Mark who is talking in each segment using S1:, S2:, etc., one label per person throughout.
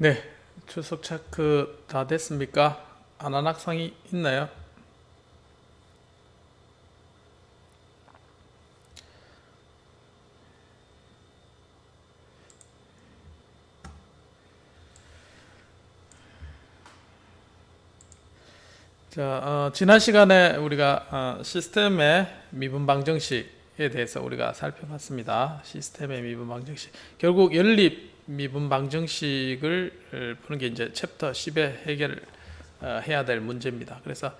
S1: 네, 출석 체크 다 됐습니까? 안 한 학생이 있나요? 자, 지난 시간에 우리가 시스템의 미분 방정식에 대해서 우리가 살펴봤습니다. 시스템의 미분 방정식. 결국 연립 미분 방정식을 푸는 게 이제 챕터 10에 해결 해야 될 문제입니다. 그래서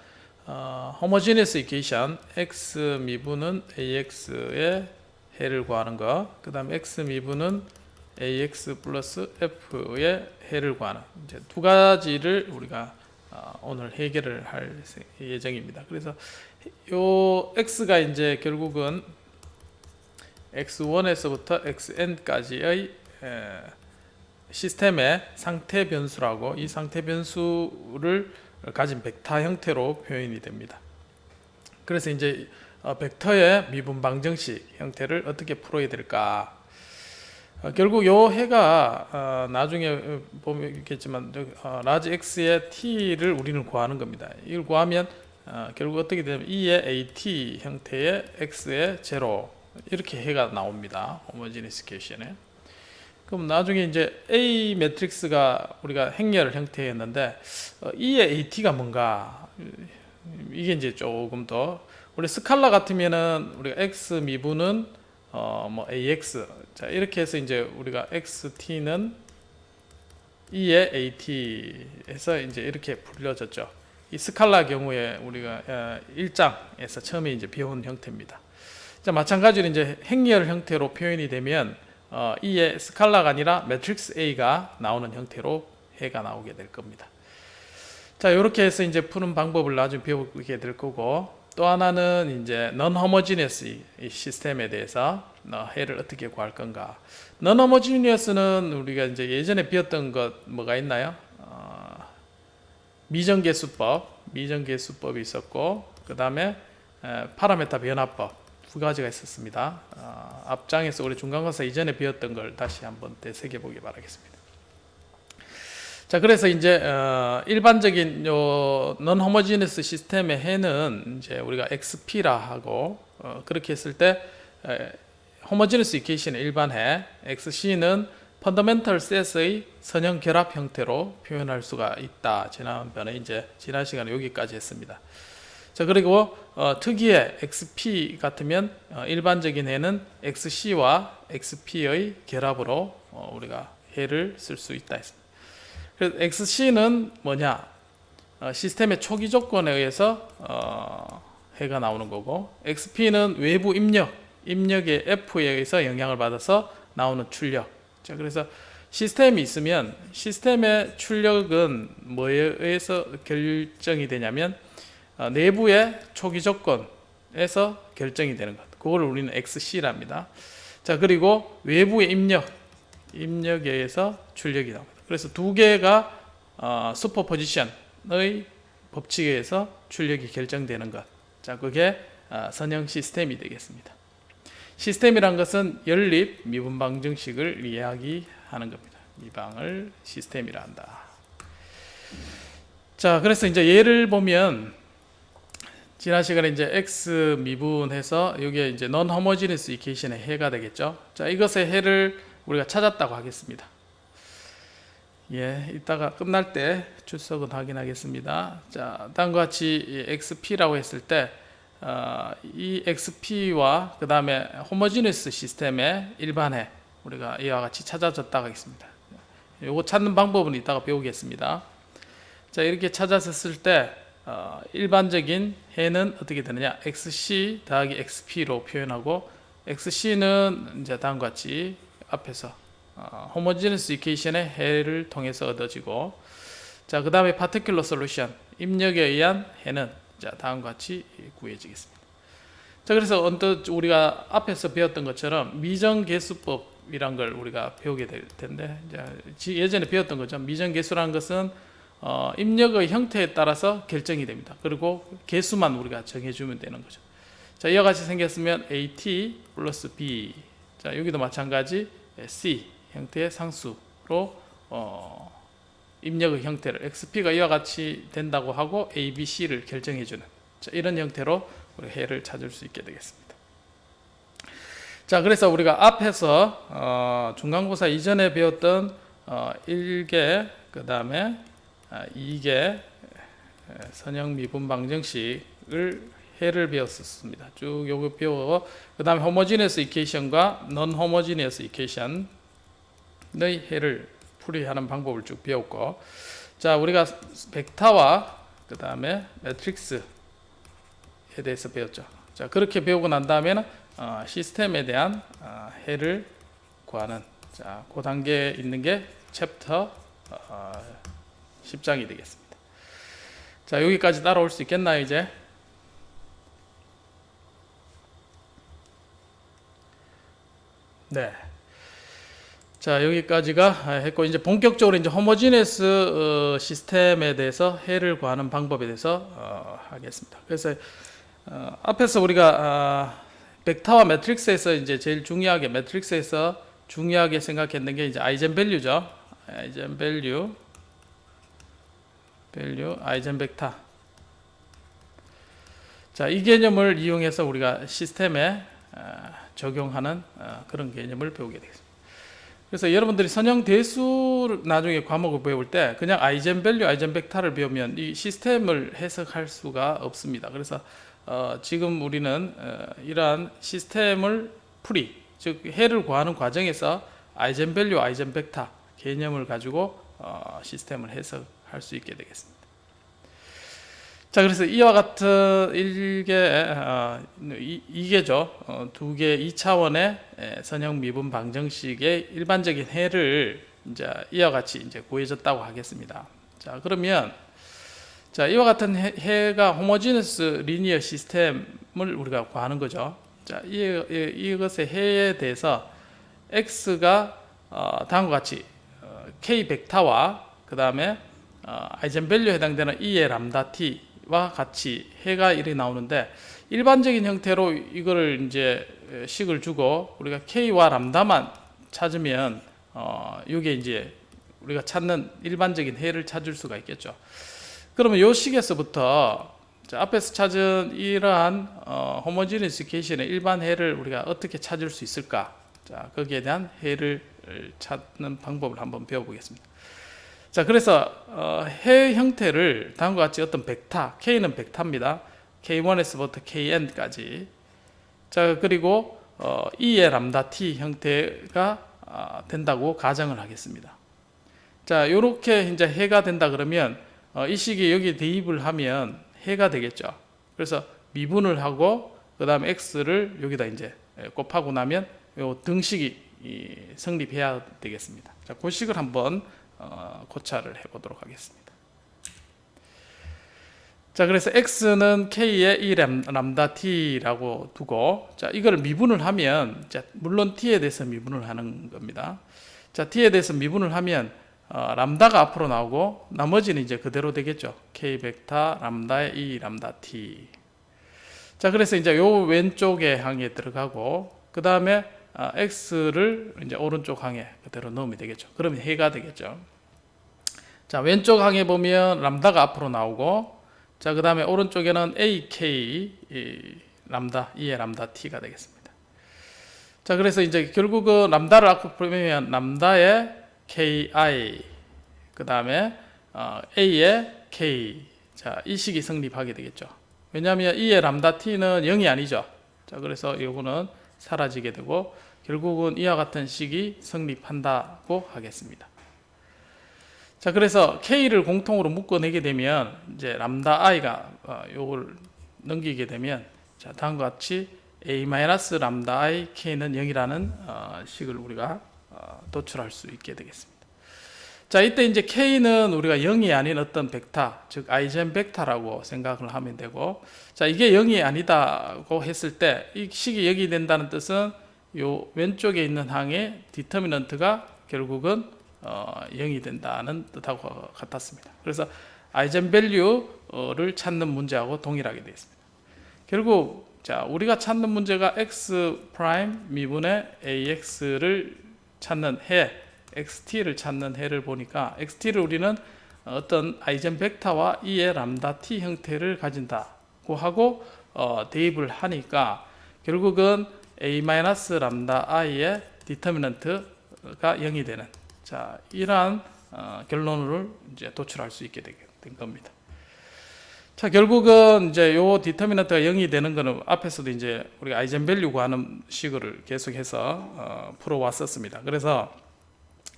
S1: homogeneous equation x 미분은 ax의 해를 구하는 거, 그 다음에 x 미분은 ax 플러스 f의 해를 구하는 이제 두 가지를 우리가 오늘 해결을 할 예정입니다. 그래서 요 x가 이제 결국은 x1에서부터 xn까지의 시스템의 상태 변수라고, 이 상태 변수를 가진 벡터 형태로 표현이 됩니다. 그래서 이제 벡터의 미분 방정식 형태를 어떻게 풀어야 될까? 결국 요 해가 나중에 보면 있겠지만 라지 x의 t를 우리는 구하는 겁니다. 이걸 구하면 결국 어떻게 되냐면 2의 at 형태의 x의 제로 이렇게 해가 나옵니다. 호모지니스 케이션에. 그럼 나중에 이제 A 매트릭스가 우리가 행렬 형태였는데 2의 at가 뭔가, 이게 이제 조금 더 우리 스칼라 같으면은 우리가 x 미분은 뭐 ax, 자 이렇게 해서 이제 우리가 xt는 2의 at에서 이제 이렇게 불려졌죠. 이 스칼라 경우에 우리가 1장에서 처음에 이제 배운 형태입니다. 자, 마찬가지로 이제 행렬 형태로 표현이 되면 2의 스칼라가 아니라 매트릭스 A가 나오는 형태로 해가 나오게 될 겁니다. 자, 이렇게 해서 이제 푸는 방법을 나중에 배우게 될 거고, 또 하나는 이제 non homogeneous 시스템에 대해서 해를 어떻게 구할 건가. non homogeneous는 우리가 이제 예전에 배웠던 것 뭐가 있나요? 미정계수법이 있었고, 그 다음에 파라메타 변화법 두 가지가 있었습니다. 앞장에서 우리 중간고사 이전에 배웠던 걸 다시 한번 되새겨 보기 바라겠습니다. 자, 그래서 이제 일반적인 요 non homogeneous 시스템의 해는 이제 우리가 XP라 하고, 그렇게 했을 때 homogeneous equation의 일반 해 XC는 fundamental set의 선형 결합 형태로 표현할 수가 있다. 지난번에 이제 지난 시간에 여기까지 했습니다. 자, 그리고 특이의 XP 같으면 일반적인 해는 XC와 XP의 결합으로 우리가 해를 쓸 수 있다 했습니다. 그래서 XC는 뭐냐? 시스템의 초기 조건에 의해서 해가 나오는 거고, XP는 외부 입력의 F에 의해서 영향을 받아서 나오는 출력. 자, 그래서 시스템이 있으면 시스템의 출력은 뭐에 의해서 결정이 되냐면 내부의 초기 조건에서 결정이 되는 것. 그걸 우리는 XC랍니다. 자, 그리고 외부의 입력에 의해서 출력이 나옵니다. 그래서 두 개가 슈퍼포지션의 법칙에 의해서 출력이 결정되는 것. 자, 그게 선형 시스템이 되겠습니다. 시스템이란 것은 연립 미분 방정식을 이야기하는 겁니다. 미방을 시스템이라 한다. 자, 그래서 이제 예를 보면 지난 시간에 이제 x 미분해서 여기에 이제 non homogeneous equation의 해가 되겠죠. 자, 이것의 해를 우리가 찾았다고 하겠습니다. 예, 이따가 끝날 때 출석은 확인하겠습니다. 자, 다음과 같이 XP라고 했을 때, 이 XP와 그 다음에 호모지니스 시스템의 일반해 우리가 이와 같이 찾아졌다고 하겠습니다. 요거 찾는 방법은 이따가 배우겠습니다. 자, 이렇게 찾았을 때, 일반적인 해는 어떻게 되느냐? XC 더하기 XP로 표현하고, XC는 이제 다음과 같이 앞에서 homogeneous equation의 해를 통해서 얻어지고, 자, 그 다음에 particular solution 입력에 의한 해는 자, 다음과 같이 구해지겠습니다. 자, 그래서 언뜻 우리가 앞에서 배웠던 것처럼 미정계수법이란 걸 우리가 배우게 될 텐데, 예전에 배웠던 거죠. 미정계수라는 것은 입력의 형태에 따라서 결정이 됩니다. 그리고 계수만 우리가 정해주면 되는 거죠. 자, 이와 같이 생겼으면 AT 플러스 B, 자, 여기도 마찬가지 C 형태의 상수로 입력의 형태를 XP가 이와 같이 된다고 하고 A, B, C를 결정해주는 이런 형태로 우리 해를 찾을 수 있게 되겠습니다. 자, 그래서 우리가 앞에서 중간고사 이전에 배웠던 1개, 그 다음에 2개 선형 미분 방정식을 해를 배웠었습니다. 쭉 요거 배우고 그 다음에 호모지니어스 이퀘이션과 non 호모지니어스 이퀘이션의 해를 풀이하는 방법을 쭉 배웠고, 자, 우리가 벡터와 그 다음에 매트릭스에 대해서 배웠죠. 자, 그렇게 배우고 난 다음에는 시스템에 대한 해를 구하는, 자, 그 단계에 있는 게 챕터 10장이 되겠습니다. 자, 여기까지 따라올 수 있겠나요, 이제? 네. 자, 여기까지가 했고, 이제 본격적으로 이제 호모지니어스 시스템에 대해서 해를 구하는 방법에 대해서 하겠습니다. 그래서 앞에서 우리가 벡터와 매트릭스에서 이제 제일 중요하게, 매트릭스에서 중요하게 생각했는 게 이제 아이젠밸류죠. 아이젠밸류, 아이젠벡터. 자, 이 개념을 이용해서 우리가 시스템에 적용하는 그런 개념을 배우게 되겠습니다. 그래서 여러분들이 선형 대수 나중에 과목을 배울 때 그냥 아이젠밸류, 아이젠벡터를 배우면 이 시스템을 해석할 수가 없습니다. 그래서 지금 우리는 이러한 시스템을 풀이, 즉 해를 구하는 과정에서 아이젠밸류, 아이젠벡터 개념을 가지고 시스템을 해석할 수 있게 되겠습니다. 자, 그래서 이와 같은 2개죠. 2개 2차원의 선형 미분 방정식의 일반적인 해를 이제 이와 같이 이제 구해졌다고 하겠습니다. 자, 그러면 자, 이와 같은 해가 호모지너스 리니어 시스템을 우리가 구하는 거죠. 자, 이것의 해에 대해서 x가 다음과 같이 k 벡터와 그 다음에 아이젠밸류에 해당되는 E의 람다 t와 같이 해가 이렇게 나오는데, 일반적인 형태로 이거를 이제 식을 주고 우리가 k와 람다만 찾으면 이게 이제 우리가 찾는 일반적인 해를 찾을 수가 있겠죠. 그러면 이 식에서부터 앞에서 찾은 이러한 호모지니어스 이퀘이션의 일반 해를 우리가 어떻게 찾을 수 있을까? 자, 거기에 대한 해를 찾는 방법을 한번 배워보겠습니다. 자, 그래서 해 형태를 다음과 같이 어떤 벡터, K는 벡터입니다. K1에서부터 Kn까지. 자, 그리고 E의 람다 T 형태가 된다고 가정을 하겠습니다. 자, 요렇게 이제 해가 된다 그러면 이 식이 여기 대입을 하면 해가 되겠죠. 그래서 미분을 하고 그 다음에 x를 여기다 이제 곱하고 나면 요 등식이 성립해야 되겠습니다. 자, 그 식을 한번 고찰을 해보도록 하겠습니다. 자, 그래서 x는 k의 e 람다 t라고 두고, 자, 이걸 미분을 하면, 자, 물론 t에 대해서 미분을 하는 겁니다. 자, t에 대해서 미분을 하면 람다가 앞으로 나오고 나머지는 이제 그대로 되겠죠. k 벡터 람다의 e 람다 t. 자, 그래서 이제 요 왼쪽에 항에 들어가고 그 다음에 x를 이제 오른쪽 항에 그대로 넣으면 되겠죠. 그러면 해가 되겠죠. 자, 왼쪽 항에 보면 람다가 앞으로 나오고, 자, 그 다음에 오른쪽에는 ak 람다 e의 람다 t가 되겠습니다. 자, 그래서 이제 결국은 람다를 앞으로 보면 람다의 ki 그 다음에 a의 k, 자, 이 식이 성립하게 되겠죠. 왜냐하면 e의 람다 t는 0이 아니죠. 자, 그래서 이거는 사라지게 되고 결국은 이와 같은 식이 성립한다고 하겠습니다. 자, 그래서 k를 공통으로 묶어내게 되면 이제 람다 i가 요걸 넘기게 되면, 자, 다음과 같이 a 람다 i k는 0이라는 식을 우리가 도출할 수 있게 되겠습니다. 자, 이때 이제 k는 우리가 0이 아닌 어떤 벡터, 즉 아이젠 벡터라고 생각을 하면 되고, 자, 이게 0이 아니다고 했을 때 이 식이 0이 된다는 뜻은 요 왼쪽에 있는 항의 디터미넌트가 결국은 0이 된다는 뜻하고 같았습니다. 그래서 아이젠 밸류를 찾는 문제하고 동일하게 되겠습니다. 결국 자, 우리가 찾는 문제가 x 프라임 미분의 ax를 찾는 해, xt를 찾는 해를 보니까 xt를 우리는 어떤 아이젠 벡터와 이의 람다 t 형태를 가진다고 하고 대입을 하니까 결국은 a 람다 i의 디터미넌트가 0이 되는 자 이러한 결론을 이제 도출할 수 있게 된 겁니다. 자 결국은 이제 요 디터미넌트가 0이 되는 거는 앞에서도 이제 우리가 아이젠 밸류 구하는 식을 계속해서 풀어 왔었습니다. 그래서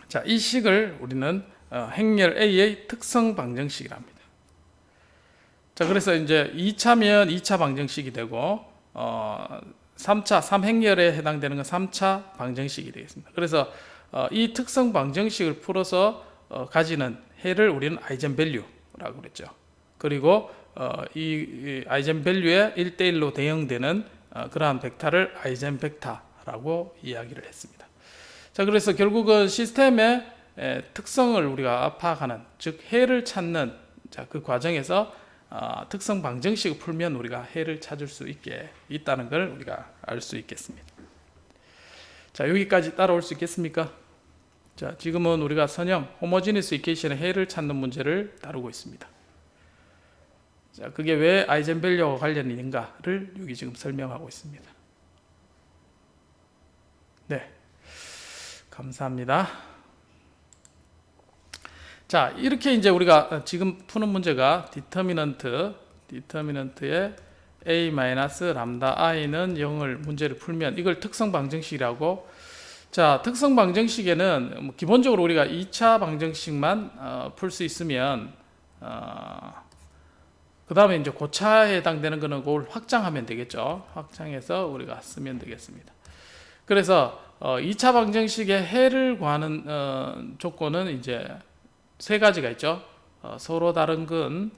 S1: 자 이 식을 우리는 행렬 A의 특성 방정식이라 합니다. 자 그래서 이제 2차면 2차 방정식이 되고 3차 3행렬에 해당되는 건 3차 방정식이 되겠습니다. 그래서 이 특성 방정식을 풀어서 가지는 해를 우리는 아이젠 밸류라고 그랬죠. 그리고 이 아이젠 밸류에 1대1로 대응되는 그러한 벡터를 아이젠 벡터라고 이야기를 했습니다. 자 그래서 결국은 시스템의 특성을 우리가 파악하는 즉 해를 찾는 자, 그 과정에서 특성 방정식을 풀면 우리가 해를 찾을 수 있다는 걸 우리가 알 수 있겠습니다. 자 여기까지 따라올 수 있겠습니까? 자 지금은 우리가 선형 호모지니스 이퀘이션의 해를 찾는 문제를 다루고 있습니다. 자 그게 왜 아이젠 밸류와 관련이 있는가를 여기 지금 설명하고 있습니다. 네, 감사합니다. 자 이렇게 이제 우리가 지금 푸는 문제가 디터미넌트의 a 람다 i는 0을 문제를 풀면 이걸 특성 방정식이라고. 자 특성 방정식에는 기본적으로 우리가 2차 방정식만 풀 수 있으면 그 다음에 이제 고차에 해당되는 거는 그걸 확장하면 되겠죠. 확장해서 우리가 쓰면 되겠습니다. 그래서 2차 방정식의 해를 구하는 조건은 이제 세 가지가 있죠. 서로 다른 근,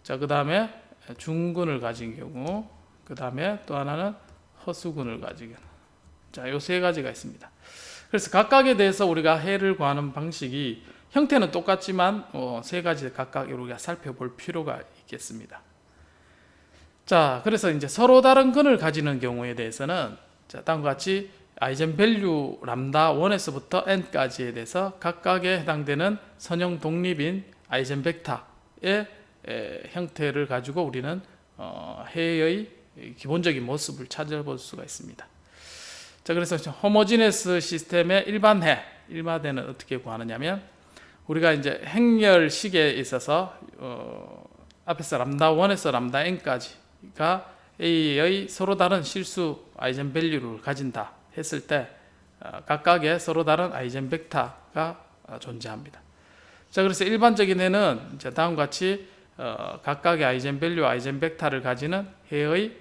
S1: 자, 그 다음에 중근을 가진 경우, 그 다음에 또 하나는 허수근을 가진 경우. 자, 요 세 가지가 있습니다. 그래서 각각에 대해서 우리가 해를 구하는 방식이 형태는 똑같지만 세 가지 각각 우리가 살펴볼 필요가 있겠습니다. 자, 그래서 이제 서로 다른 근을 가지는 경우에 대해서는 자, 다음과 같이 아이젠 밸류 람다 1에서부터 n까지에 대해서 각각에 해당되는 선형 독립인 아이젠 벡터의 형태를 가지고 우리는 해의 기본적인 모습을 찾아볼 수가 있습니다. 자, 그래서 호모지니스 시스템의 일반해는 어떻게 구하느냐면 우리가 이제 행렬식에 있어서 앞에서 람다 1에서 람다 n까지가 A의 서로 다른 실수 아이젠 밸류를 가진다 했을 때 각각의 서로 다른 아이젠 벡터가 존재합니다. 자, 그래서 일반적인 해는 이제 다음과 같이 각각의 아이젠 밸류, 아이젠 벡터를 가지는 해의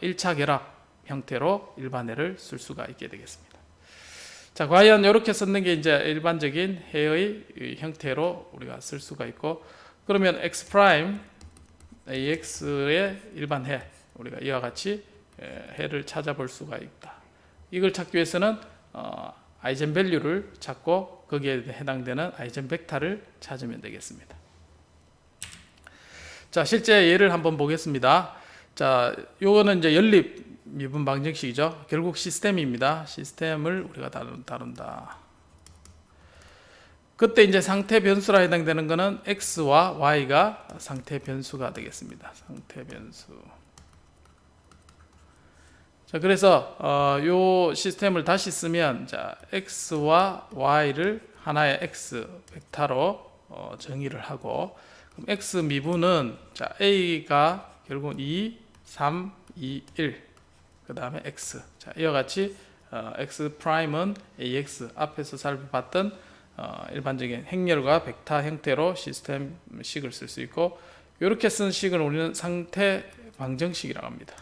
S1: 1차 결합 형태로 일반해를 쓸 수가 있게 되겠습니다. 자, 과연 이렇게 쓰는 게 이제 일반적인 해의 형태로 우리가 쓸 수가 있고, 그러면 x 프라임 ax의 일반 해 우리가 이와 같이 해를 찾아볼 수가 있다. 이걸 찾기 위해서는 아이젠 밸류를 찾고 거기에 해당되는 아이젠 벡터를 찾으면 되겠습니다. 자, 실제 예를 한번 보겠습니다. 자, 요거는 이제 연립 미분 방정식이죠. 결국 시스템입니다. 시스템을 우리가 다룬다. 그때 이제 상태 변수라 해당되는 거는 x와 y가 상태 변수가 되겠습니다. 상태 변수. 자, 그래서 요 시스템을 다시 쓰면 자, x와 y를 하나의 x 벡터로 정의를 하고, 그럼 x 미분은 자, a가 결국은 2, 3, 2, 1. 그 다음에 x. 자, 이와 같이 x 프라임은 ax 앞에서 살펴봤던 일반적인 행렬과 벡터 형태로 시스템 식을 쓸 수 있고, 이렇게 쓴 식을 우리는 상태 방정식이라고 합니다.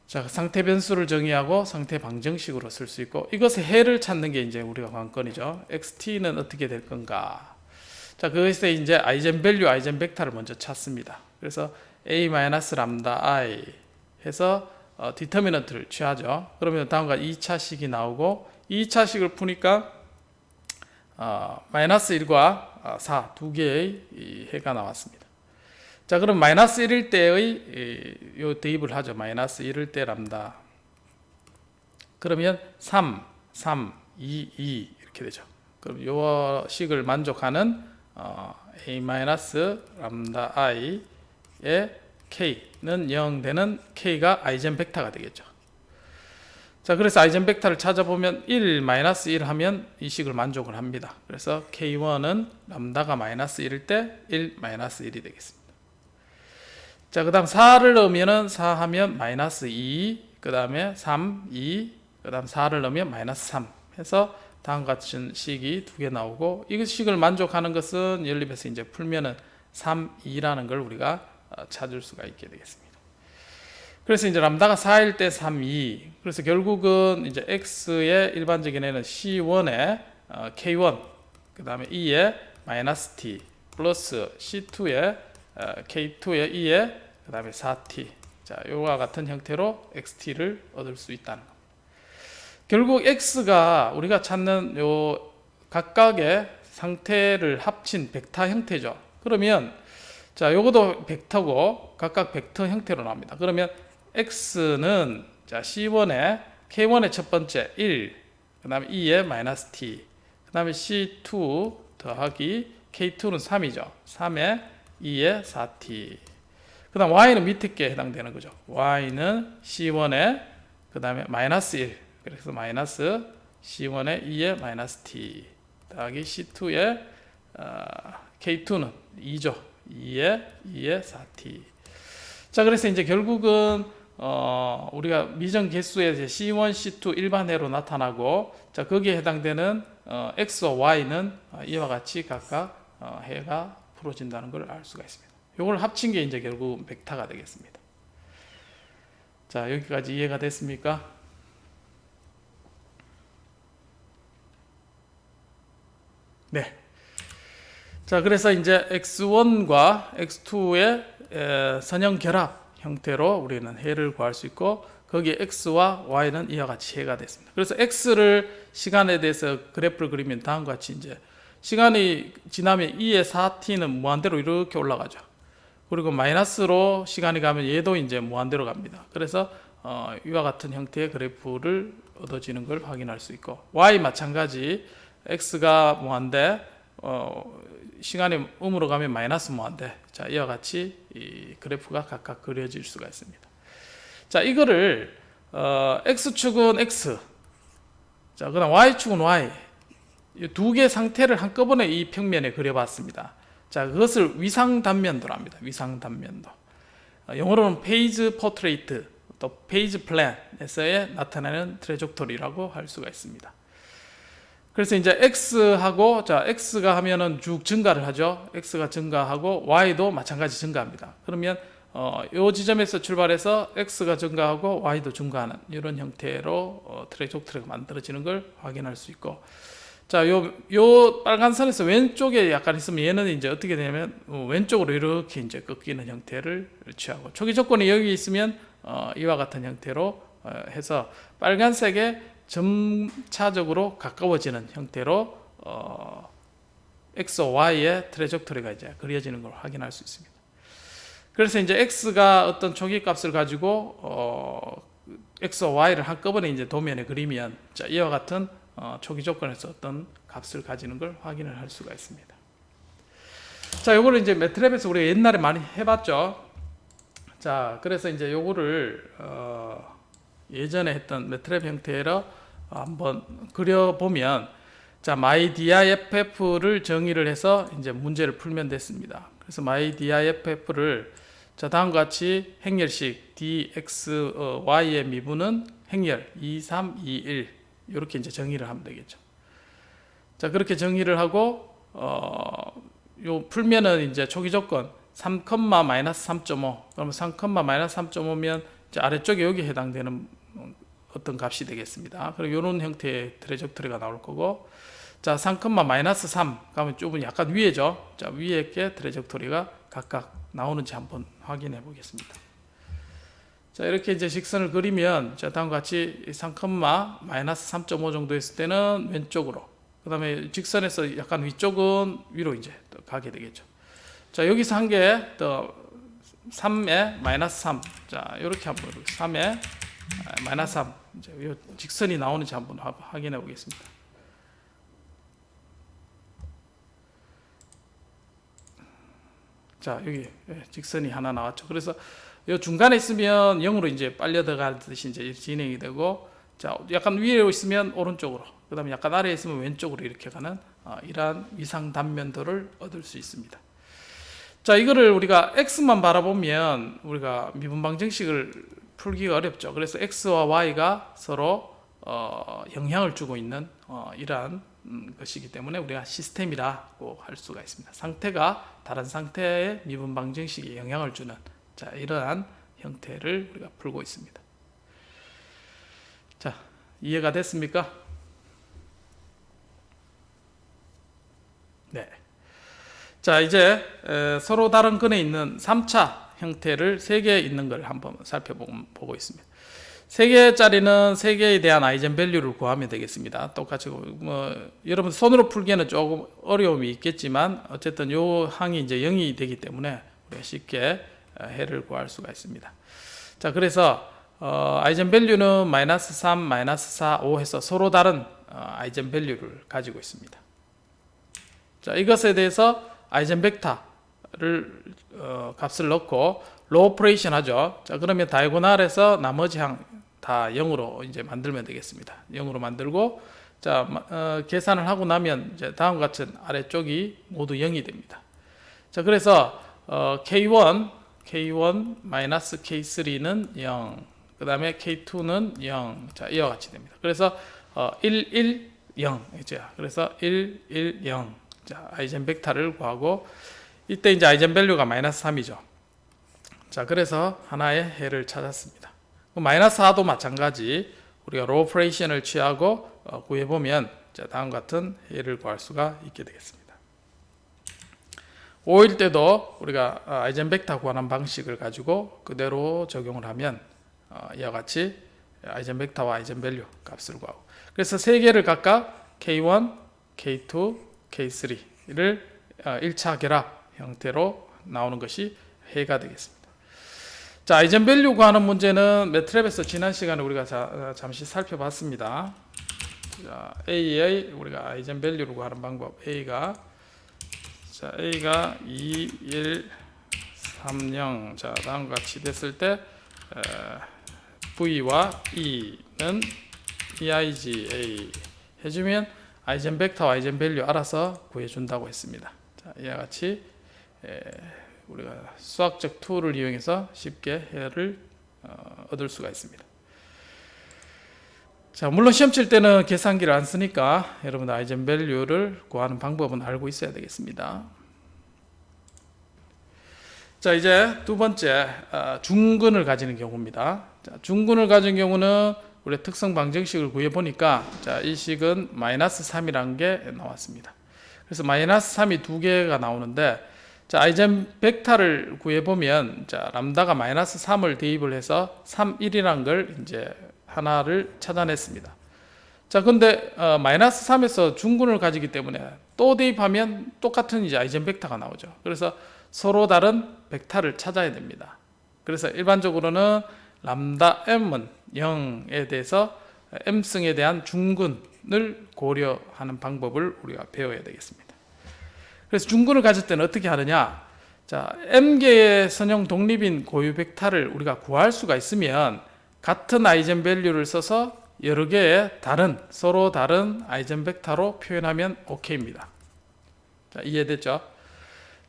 S1: 자, 상태 변수를 정의하고 상태 방정식으로 쓸 수 있고, 이것의 해를 찾는 게 이제 우리가 관건이죠. xt는 어떻게 될 건가? 자, 그것에 이제 아이젠 밸류, 아이젠 벡터를 먼저 찾습니다. 그래서 a 람다 i 해서 디터미넌트를 취하죠. 그러면 다음과 2차식이 나오고, 2차식을 푸니까 마이너스 1과 4 두 개의 이 해가 나왔습니다. 자, 그럼 마이너스 1일 때의 요 대입을 하죠. 마이너스 1일 때 람다 그러면 3, 3, 2, 2 이렇게 되죠. 그럼 요 식을 만족하는 a 람다 i의 k는 0 되는 k가 아이젠 벡터가 되겠죠. 자, 그래서 아이젠 벡터를 찾아보면 1, -1 하면 이 식을 만족을 합니다. 그래서 k1은 람다가 -1일 때 1, -1이 되겠습니다. 자, 그 다음 4를 넣으면 4 하면 -2, 그 다음에 3, 2, 그 다음 4를 넣으면 -3 해서 다음과 같은 식이 두 개 나오고, 이 식을 만족하는 것은 연립해서 이제 풀면은 3, 2라는 걸 우리가 찾을 수가 있게 되겠습니다. 그래서 이제 람다가 4일 때 3, 2. 그래서 결국은 이제 x의 일반적인 애는 c1에 k1, 그 다음에 2에 -t 플러스 c2에 k2에 2에 그 다음에 4t. 자, 요와 같은 형태로 xt를 얻을 수 있다는 겁니다. 결국 x가 우리가 찾는 요 각각의 상태를 합친 벡터 형태죠. 그러면 자, 요것도 벡터고 각각 벡터 형태로 나옵니다. 그러면 x는 자, c1에 k1의 첫 번째 1, 그 다음에 2에 -t, 그 다음에 c2 더하기 k2는 3이죠. 3에 2에 4t. 그 다음 y는 밑에 게 해당되는 거죠. y는 c1에 그 다음에 -1, 그래서 마이너스 c1에 2에 -t 더하기 c2에 k2는 2죠. 2에 4t. 자, 그래서 이제 결국은 우리가 미정 개수의 c1, c2 일반해로 나타나고, 자, 거기에 해당되는 x와 y는 이와 같이 각각 해가 풀어진다는 걸 알 수가 있습니다. 이걸 합친 게 이제 결국 벡터가 되겠습니다. 자, 여기까지 이해가 됐습니까? 네. 자, 그래서 이제 x1과 x2의 선형 결합 형태로 우리는 해를 구할 수 있고, 거기에 x와 y는 이와 같이 해가 됐습니다. 그래서 x를 시간에 대해서 그래프를 그리면 다음과 같이 이제 시간이 지나면 2의 4t는 무한대로 이렇게 올라가죠. 그리고 마이너스로 시간이 가면 얘도 이제 무한대로 갑니다. 그래서 이와 같은 형태의 그래프를 얻어지는 걸 확인할 수 있고, y 마찬가지 x가 무한대, 시간이 음으로 가면 마이너스 무한대. 자, 이와 같이 이 그래프가 각각 그려질 수가 있습니다. 자, 이거를 x축은 x, 자, 그다음 y축은 y, 이 두 개의 상태를 한꺼번에 이 평면에 그려봤습니다. 자, 그것을 위상 단면도로 합니다. 위상 단면도. 영어로는 페이지 포트레이트, 또 페이지 플랜에서의 나타나는 트레젝토리라고 할 수가 있습니다. 그래서 이제 x하고, 자, x가 하면은 쭉 증가를 하죠. x가 증가하고 y도 마찬가지 증가합니다. 그러면 이 지점에서 출발해서 x가 증가하고 y도 증가하는 이런 형태로 트레젝토리가 만들어지는 걸 확인할 수 있고, 자, 요 빨간 선에서 왼쪽에 약간 있으면 얘는 이제 어떻게 되냐면 왼쪽으로 이렇게 이제 꺾이는 형태를 취하고, 초기 조건이 여기 있으면 이와 같은 형태로 해서 빨간색에 점차적으로 가까워지는 형태로 x와 y의 트레젝토리가 이제 그려지는 걸 확인할 수 있습니다. 그래서 이제 x가 어떤 초기 값을 가지고 x와 y를 한꺼번에 이제 도면에 그리면, 자, 이와 같은 초기 조건에서 어떤 값을 가지는 걸 확인을 할 수가 있습니다. 자, 요거를 이제 매트랩에서 우리가 옛날에 많이 해봤죠. 자, 그래서 이제 요거를 예전에 했던 매트랩 형태로 한번 그려보면, 자, myDIFF를 정의를 해서 이제 문제를 풀면 됐습니다. 그래서 myDIFF를 자, 다음과 같이 행렬식 dx, y의 미분은 행렬 2, 3, 2, 1 이렇게 이제 정의를 하면 되겠죠. 자, 그렇게 정의를 하고 요 풀면은 이제 초기 조건 3, -3.5, 그러면 3, -3.5면 이제 아래쪽에 여기 해당되는 어떤 값이 되겠습니다. 그리고 이런 형태의 트레젝토리가 나올 거고, 자, 3, -3 가면 좀 약간 위에죠. 자, 위에 게 트레젝토리가 각각 나오는지 한번 확인해 보겠습니다. 자, 이렇게 이제 직선을 그리면, 자, 다음과 같이 3, -3.5 정도 했을 때는 왼쪽으로, 그 다음에 직선에서 약간 위쪽은 위로 이제 또 가게 되겠죠. 자, 여기서 한 개 더 3에 -3, 자, 이렇게 한번 3에 마이너스 3 이제 이 직선이 나오는지 한번 확인해 보겠습니다. 자, 여기 직선이 하나 나왔죠. 그래서 이 중간에 있으면 0으로 이제 빨려 들어가듯이 이제 진행이 되고, 자, 약간 위에 있으면 오른쪽으로, 그다음에 약간 아래에 있으면 왼쪽으로 이렇게 가는 이러한 위상 단면도를 얻을 수 있습니다. 자, 이거를 우리가 x만 바라보면 우리가 미분 방정식을 풀기가 어렵죠. 그래서 x와 y가 서로 영향을 주고 있는 이러한 것이기 때문에 우리가 시스템이라고 할 수가 있습니다. 상태가 다른 상태의 미분 방정식에 영향을 주는, 자, 이러한 형태를 우리가 풀고 있습니다. 자, 이해가 됐습니까? 네. 자, 이제 서로 다른 근에 있는 3차 형태를 3개 있는 걸 한번 살펴보고 있습니다. 3개짜리는 3개에 대한 아이젠 밸류를 구하면 되겠습니다. 똑같이 여러분 손으로 풀기에는 조금 어려움이 있겠지만 어쨌든 요 항이 이제 0이 되기 때문에 우리가 쉽게 해를 구할 수가 있습니다. 자, 그래서 아이젠 밸류는 마이너스 3, 마이너스 4, 5 해서 서로 다른 아이젠 밸류를 가지고 있습니다. 자, 이것에 대해서 아이젠 벡터를 값을 넣고 로 오퍼레이션 하죠. 자, 그러면 다이고널에서 나머지 항 다 0으로 이제 만들면 되겠습니다. 0으로 만들고, 자, 계산을 하고 나면 이제 다음과 같은 아래쪽이 모두 0이 됩니다. 자, 그래서 K1 마이너스 K3는 0, 그 다음에 K2는 0, 자, 이와 같이 됩니다. 그래서 1, 1, 0 이제 그래서 1, 1, 0. 자, 아이젠 벡터를 구하고, 이때 이제 아이젠 밸류가 마이너스 3이죠. 자, 그래서 하나의 해를 찾았습니다. 마이너스 4도 마찬가지 우리가 로 오퍼레이션을 취하고 구해보면 다음과 같은 해를 구할 수가 있게 되겠습니다. 5일 때도 우리가 아이젠 벡터 구하는 방식을 가지고 그대로 적용을 하면 이와 같이 아이젠 벡터와 아이젠 밸류 값을 구하고, 그래서 3개를 각각 K1, K2, K3를 1차 결합 형태로 나오는 것이 해가 되겠습니다. 자, 아이젠 밸류 구하는 문제는 매트랩에서 지난 시간에 우리가 잠시 살펴봤습니다. 자, A의 우리가 아이젠 밸류를 구하는 방법, A가 2, 1, 3, 0. 자, 다음과 같이 됐을 때 V와 E는 EIGA 해주면 아이젠 벡터와 아이젠 밸류 알아서 구해준다고 했습니다. 자, 이와 같이 우리가 수학적 툴을 이용해서 쉽게 해를 얻을 수가 있습니다. 자, 물론 시험 칠 때는 계산기를 안 쓰니까 여러분 아이젠 밸류를 구하는 방법은 알고 있어야 되겠습니다. 자, 이제 두 번째 중근을 가지는 경우입니다. 자, 중근을 가진 경우는 우리 특성 방정식을 구해 보니까, 자, 이 식은 마이너스 3이라는 게 나왔습니다. 그래서 마이너스 3이 두 개가 나오는데, 자, 아이젠 벡터를 구해 보면, 자, 람다가 마이너스 3을 대입을 해서 3, 1이라는 걸 이제 하나를 찾아냈습니다. 자, 근데 마이너스 3에서 중근을 가지기 때문에 또 대입하면 똑같은 이제 아이젠 벡터가 나오죠. 그래서 서로 다른 벡터를 찾아야 됩니다. 그래서 일반적으로는 람다 m은 0에 대해서 m승에 대한 중근을 고려하는 방법을 우리가 배워야 되겠습니다. 그래서 중근을 가질 때는 어떻게 하느냐? 자, m개의 선형 독립인 고유 벡터를 우리가 구할 수가 있으면 같은 아이젠 밸류를 써서 여러 개의 서로 다른 아이젠 벡터로 표현하면 오케이입니다. 자, 이해됐죠?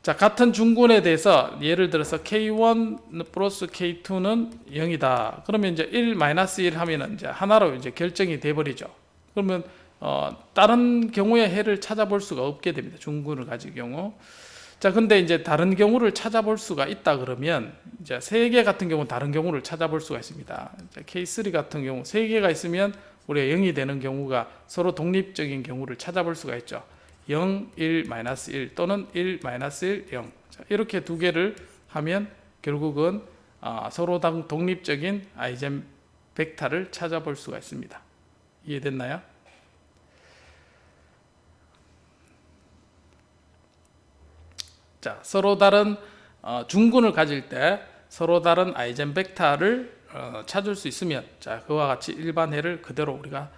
S1: 자, 같은 중근에 대해서 예를 들어서 K1 플러스 K2는 0이다. 그러면 이제 1 마이너스 1 하면은 이제 하나로 이제 결정이 돼 버리죠. 그러면 다른 경우의 해를 찾아볼 수가 없게 됩니다. 중근을 가질 경우. 자, 근데 이제 다른 경우를 찾아볼 수가 있다 그러면 이제 3개 같은 경우는 다른 경우를 찾아볼 수가 있습니다. K3 같은 경우 3개가 있으면 우리가 0이 되는 경우가 서로 독립적인 경우를 찾아볼 수가 있죠. 0, 1, 마이너스 1 또는 1, 마이너스 1, 0. 자, 이렇게 두 개를 하면 결국은 서로 독립적인 아이젠 벡터를 찾아볼 수가 있습니다. 이해됐나요? 자, 서로 다른 중근을 가질 때 서로 다른 아이젠 벡터를 찾을 수 있으면 자 그와 같이 일반해를 그대로 우리가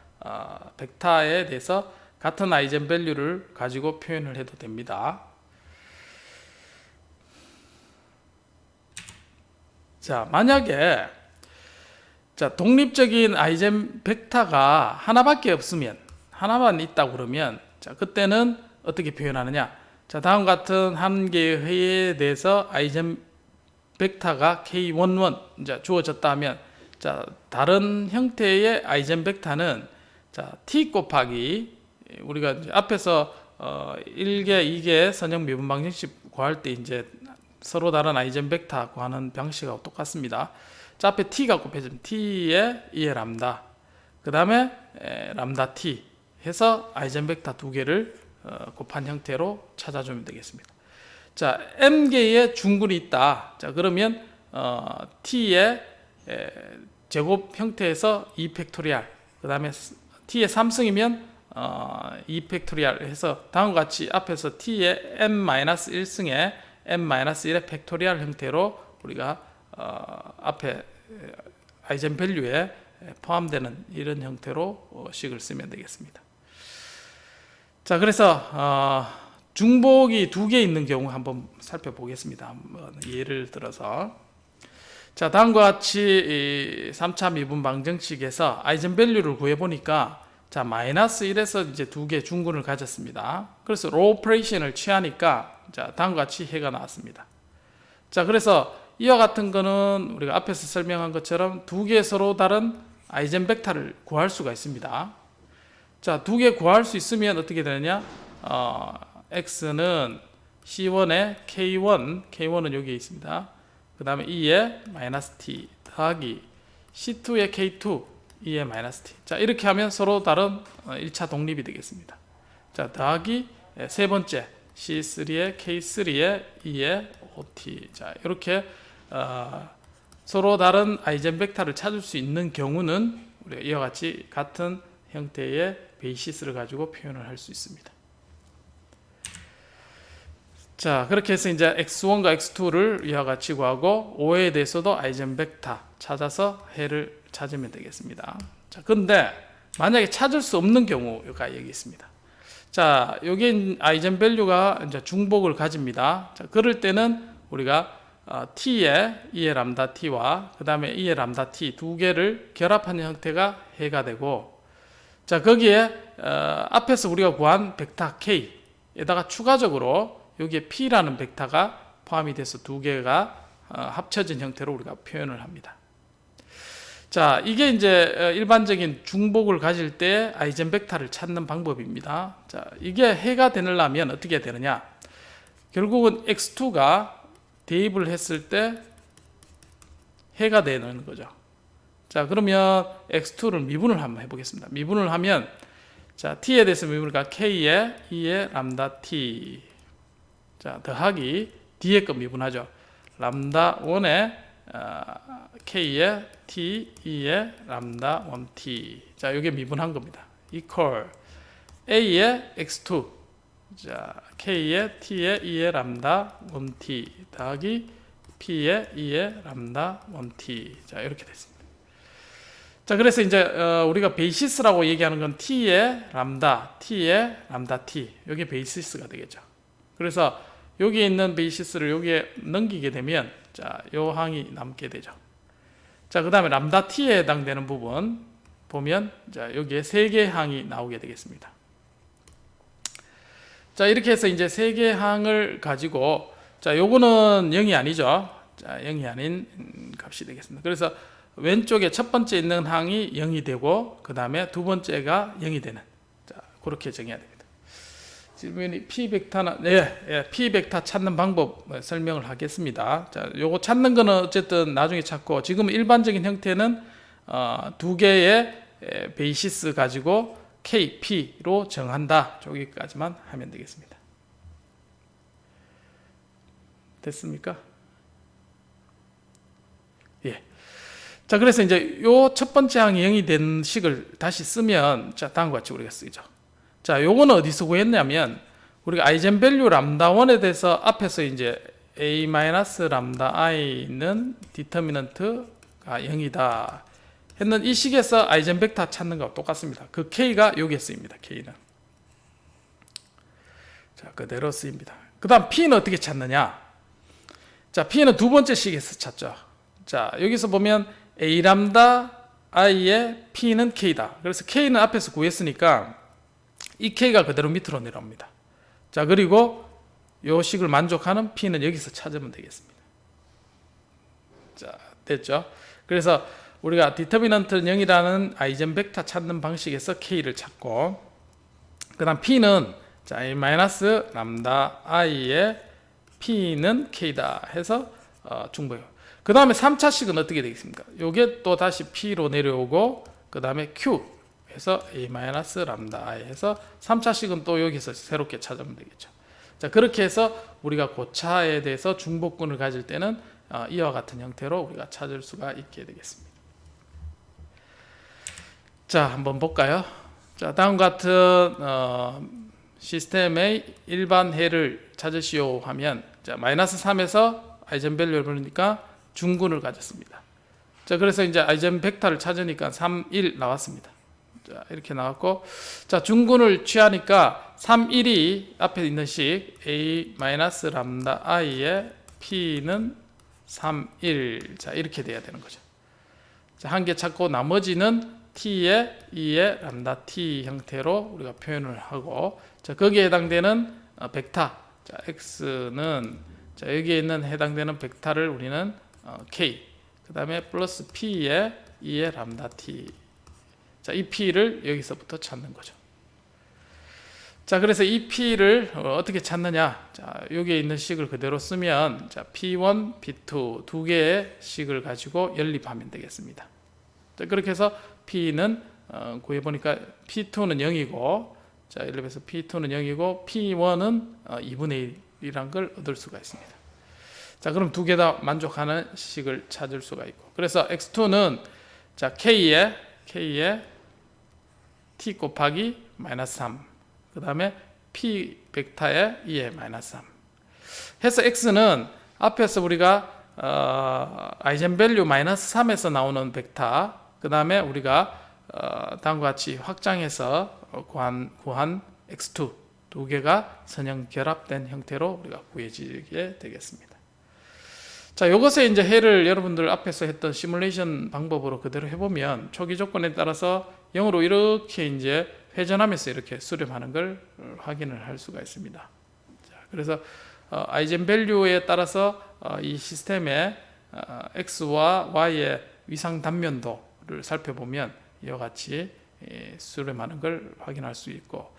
S1: 벡터에 대해서 같은 아이젠 밸류를 가지고 표현을 해도 됩니다. 자 만약에 자 독립적인 아이젠 벡터가 하나밖에 없으면 하나만 있다고 그러면 자 그때는 어떻게 표현하느냐 자 다음 같은 한 개의 회에 대해서 아이젠 벡터가 K11 이제 주어졌다 하면 자 다른 형태의 아이젠 벡터는 자 T 곱하기 우리가 이제 앞에서 1개, 2개 선형 미분 방정식 구할 때 이제 서로 다른 아이젠 벡터 구하는 방식하고 똑같습니다. 자 앞에 T가 곱해지면 T에 2의 람다 그 다음에 람다 T 해서 아이젠 벡터 두 개를 곱한 형태로 찾아주면 되겠습니다. 자 m개의 중근이 있다. 자 그러면 t의 제곱 형태에서 2 팩토리얼 그 다음에 t의 3승이면 2 팩토리얼 해서 다음과 같이 앞에서 t의 m-1승에 m-1의 팩토리얼 형태로 우리가 앞에 아이젠 밸류에 포함되는 이런 형태로 식을 쓰면 되겠습니다. 자 그래서 중복이 두 개 있는 경우 한번 살펴보겠습니다. 한번 예를 들어서 자 다음과 같이 3차 미분 방정식에서 아이젠 밸류를 구해 보니까 자 마이너스 1에서 이제 두 개 중근을 가졌습니다. 그래서 로 오퍼레이션을 취하니까 자 다음과 같이 해가 나왔습니다. 자 그래서 이와 같은 거는 우리가 앞에서 설명한 것처럼 두 개 서로 다른 아이젠 벡터를 구할 수가 있습니다. 자 두 개 구할 수 있으면 어떻게 되느냐 x는 c1에 k1은 여기에 있습니다. 그 다음에 2에 마이너스 t 더하기 c2에 k2 2에 마이너스 t 자 이렇게 하면 서로 다른 1차 독립이 되겠습니다. 자 더하기 세 번째 c3에 k3에 2에 ot 자 이렇게 서로 다른 아이젠 벡터를 찾을 수 있는 경우는 우리가 이와 같이 같은 형태의 베이시스를 가지고 표현을 할 수 있습니다. 자 그렇게 해서 이제 x1과 x2를 이와 같이 구하고 5에 대해서도 아이젠 벡터 찾아서 해를 찾으면 되겠습니다. 자 근데 만약에 찾을 수 없는 경우가 여기 있습니다. 자 여기 아이젠 밸류가 이제 중복을 가집니다. 자 그럴 때는 우리가 t에 2의 람다 t와 그 다음에 2의 람다 t 두 개를 결합하는 형태가 해가 되고 자 거기에 앞에서 우리가 구한 벡터 k에다가 추가적으로 여기에 p라는 벡터가 포함이 돼서 두 개가 합쳐진 형태로 우리가 표현을 합니다. 자 이게 이제 일반적인 중복을 가질 때 아이젠 벡터를 찾는 방법입니다. 자 이게 해가 되려면 어떻게 되느냐 결국은 x2가 대입을 했을 때 해가 되는 거죠. 자 그러면 x2를 미분을 한번 해보겠습니다. 미분을 하면 자 t에 대해서 미분을 k에 2의 람다 t 자 더하기 뒤에 거 미분하죠. 람다 1에 k에 t 2에 람다 1t 자 이게 미분한 겁니다. equal a에 x2 자 k에 t에 2에 람다 1t 더하기 p에 2에 람다 1t 자 이렇게 됐습니다. 자 그래서 이제 우리가 베이시스라고 얘기하는 건 t의 람다 t의 람다 t 이게 베이시스가 되겠죠. 그래서 여기에 있는 베이시스를 여기에 넘기게 되면 자, 요 항이 남게 되죠. 자, 그 다음에 람다 t에 해당되는 부분 보면 자, 여기에 세 개의 항이 나오게 되겠습니다. 자, 이렇게 해서 이제 세 개의 항을 가지고 자, 요거는 0이 아니죠. 자, 0이 아닌 값이 되겠습니다. 그래서 왼쪽에 첫 번째 있는 항이 0이 되고 그 다음에 두 번째가 0이 되는 자, 그렇게 정해야 됩니다. 질문이 p 벡터나 p 벡터 찾는 방법 설명을 하겠습니다. 자, 요거 찾는 거는 어쨌든 나중에 찾고 지금 일반적인 형태는 두 개의 베이시스 가지고 k, p로 정한다. 여기까지만 하면 되겠습니다. 됐습니까? 예. 자, 그래서 이제 요 첫 번째 항이 0이 된 식을 다시 쓰면 자, 다음과 같이 우리가 쓰죠. 자, 요거는 어디서 구했냐면 우리가 아이젠 밸류 람다 1에 대해서 앞에서 이제 a 람다 i는 디터미넌트 0이다 했는 이 식에서 아이젠벡터 찾는 거와 똑같습니다. 그 K가 여기에 쓰입니다. K는. 자, 그대로 쓰입니다. 그 다음 P는 어떻게 찾느냐? 자, P는 두 번째 식에서 찾죠. 자, 여기서 보면 A 람다 I의 P는 K다. 그래서 K는 앞에서 구했으니까 이 K가 그대로 밑으로 내려옵니다. 자, 그리고 요 식을 만족하는 P는 여기서 찾으면 되겠습니다. 자, 됐죠? 그래서 우리가 디터미넌트 0이라는 아이젠벡터 찾는 방식에서 K를 찾고, 그 다음 P는 자, A 마이너스 람다 I의 P는 K다 해서 중복이고, 그 다음에 3차식은 어떻게 되겠습니까? 요게 또 다시 P로 내려오고, 그 다음에 Q 해서 A 마이너스 람다 I 해서 3차식은 또 여기서 새롭게 찾으면 되겠죠. 자, 그렇게 해서 우리가 고차에 대해서 중복근을 가질 때는 이와 같은 형태로 우리가 찾을 수가 있게 되겠습니다. 자, 한번 볼까요? 자, 다음 같은 시스템의 일반 해를 찾으시오 하면, 자, 마이너스 3에서 아이젠밸류를 보니까 중근을 가졌습니다. 자, 그래서 이제 아이젠벡터를 찾으니까 3, 1 나왔습니다. 자, 이렇게 나왔고, 자, 중근을 취하니까 3, 1이 앞에 있는 식 A 마이너스 람다 I의 P는 3, 1. 자, 이렇게 돼야 되는 거죠. 자, 한 개 찾고 나머지는 T의 2의 람다 T 형태로 우리가 표현을 하고, 자, 거기에 해당되는 벡터, 자, X는 자, 여기에 있는 해당되는 벡터를 우리는 K, 그 다음에 플러스 P의 2의 람다 T. 자, 이 P를 여기서부터 찾는 거죠. 자, 그래서 이 P를 어떻게 찾느냐? 자, 여기에 있는 식을 그대로 쓰면, 자, P1, P2 두 개의 식을 가지고 연립하면 되겠습니다. 자, 그렇게 해서 P는 구해보니까 P2는 0이고, 자, 예를 들어서 P2는 0이고 P1은 2분의 1이란 걸 얻을 수가 있습니다. 자, 그럼 두 개 다 만족하는 식을 찾을 수가 있고, 그래서 X2는 자, K의 T 곱하기 마이너스 3, 그 다음에 P 벡터의 2의 마이너스 3 해서 X는 앞에서 우리가 아이젠밸류 마이너스 3에서 나오는 벡터, 그 다음에 우리가 다음과 같이 확장해서 구한 X2 두 개가 선형 결합된 형태로 우리가 구해지게 되겠습니다. 자, 이것에 이제 해를 여러분들 앞에서 했던 시뮬레이션 방법으로 그대로 해보면 초기 조건에 따라서 0으로 이렇게 이제 회전하면서 이렇게 수렴하는 걸 확인을 할 수가 있습니다. 자, 그래서 아이젠밸류에 따라서 이 시스템의 X와 Y의 위상 단면도를 살펴보면 이와 같이 수렴하는 걸 확인할 수 있고,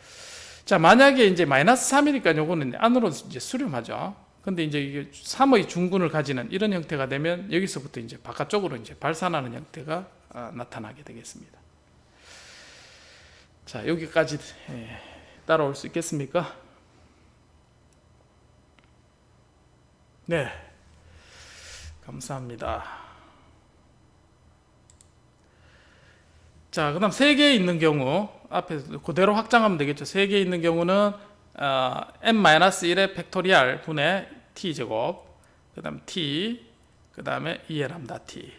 S1: 자, 만약에 이제 마이너스 3이니까 요거는 안으로 이제 수렴하죠. 근데 이제 이게 3의 중근을 가지는 이런 형태가 되면 여기서부터 이제 바깥쪽으로 이제 발산하는 형태가 나타나게 되겠습니다. 자, 여기까지 따라올 수 있겠습니까? 네, 감사합니다. 자, 그 다음 3개 있는 경우 앞에 그대로 확장하면 되겠죠. 3개 있는 경우는 n-1의 팩토리얼 분의 t제곱, 그 다음 t, 그 다음에 2의 람다 t.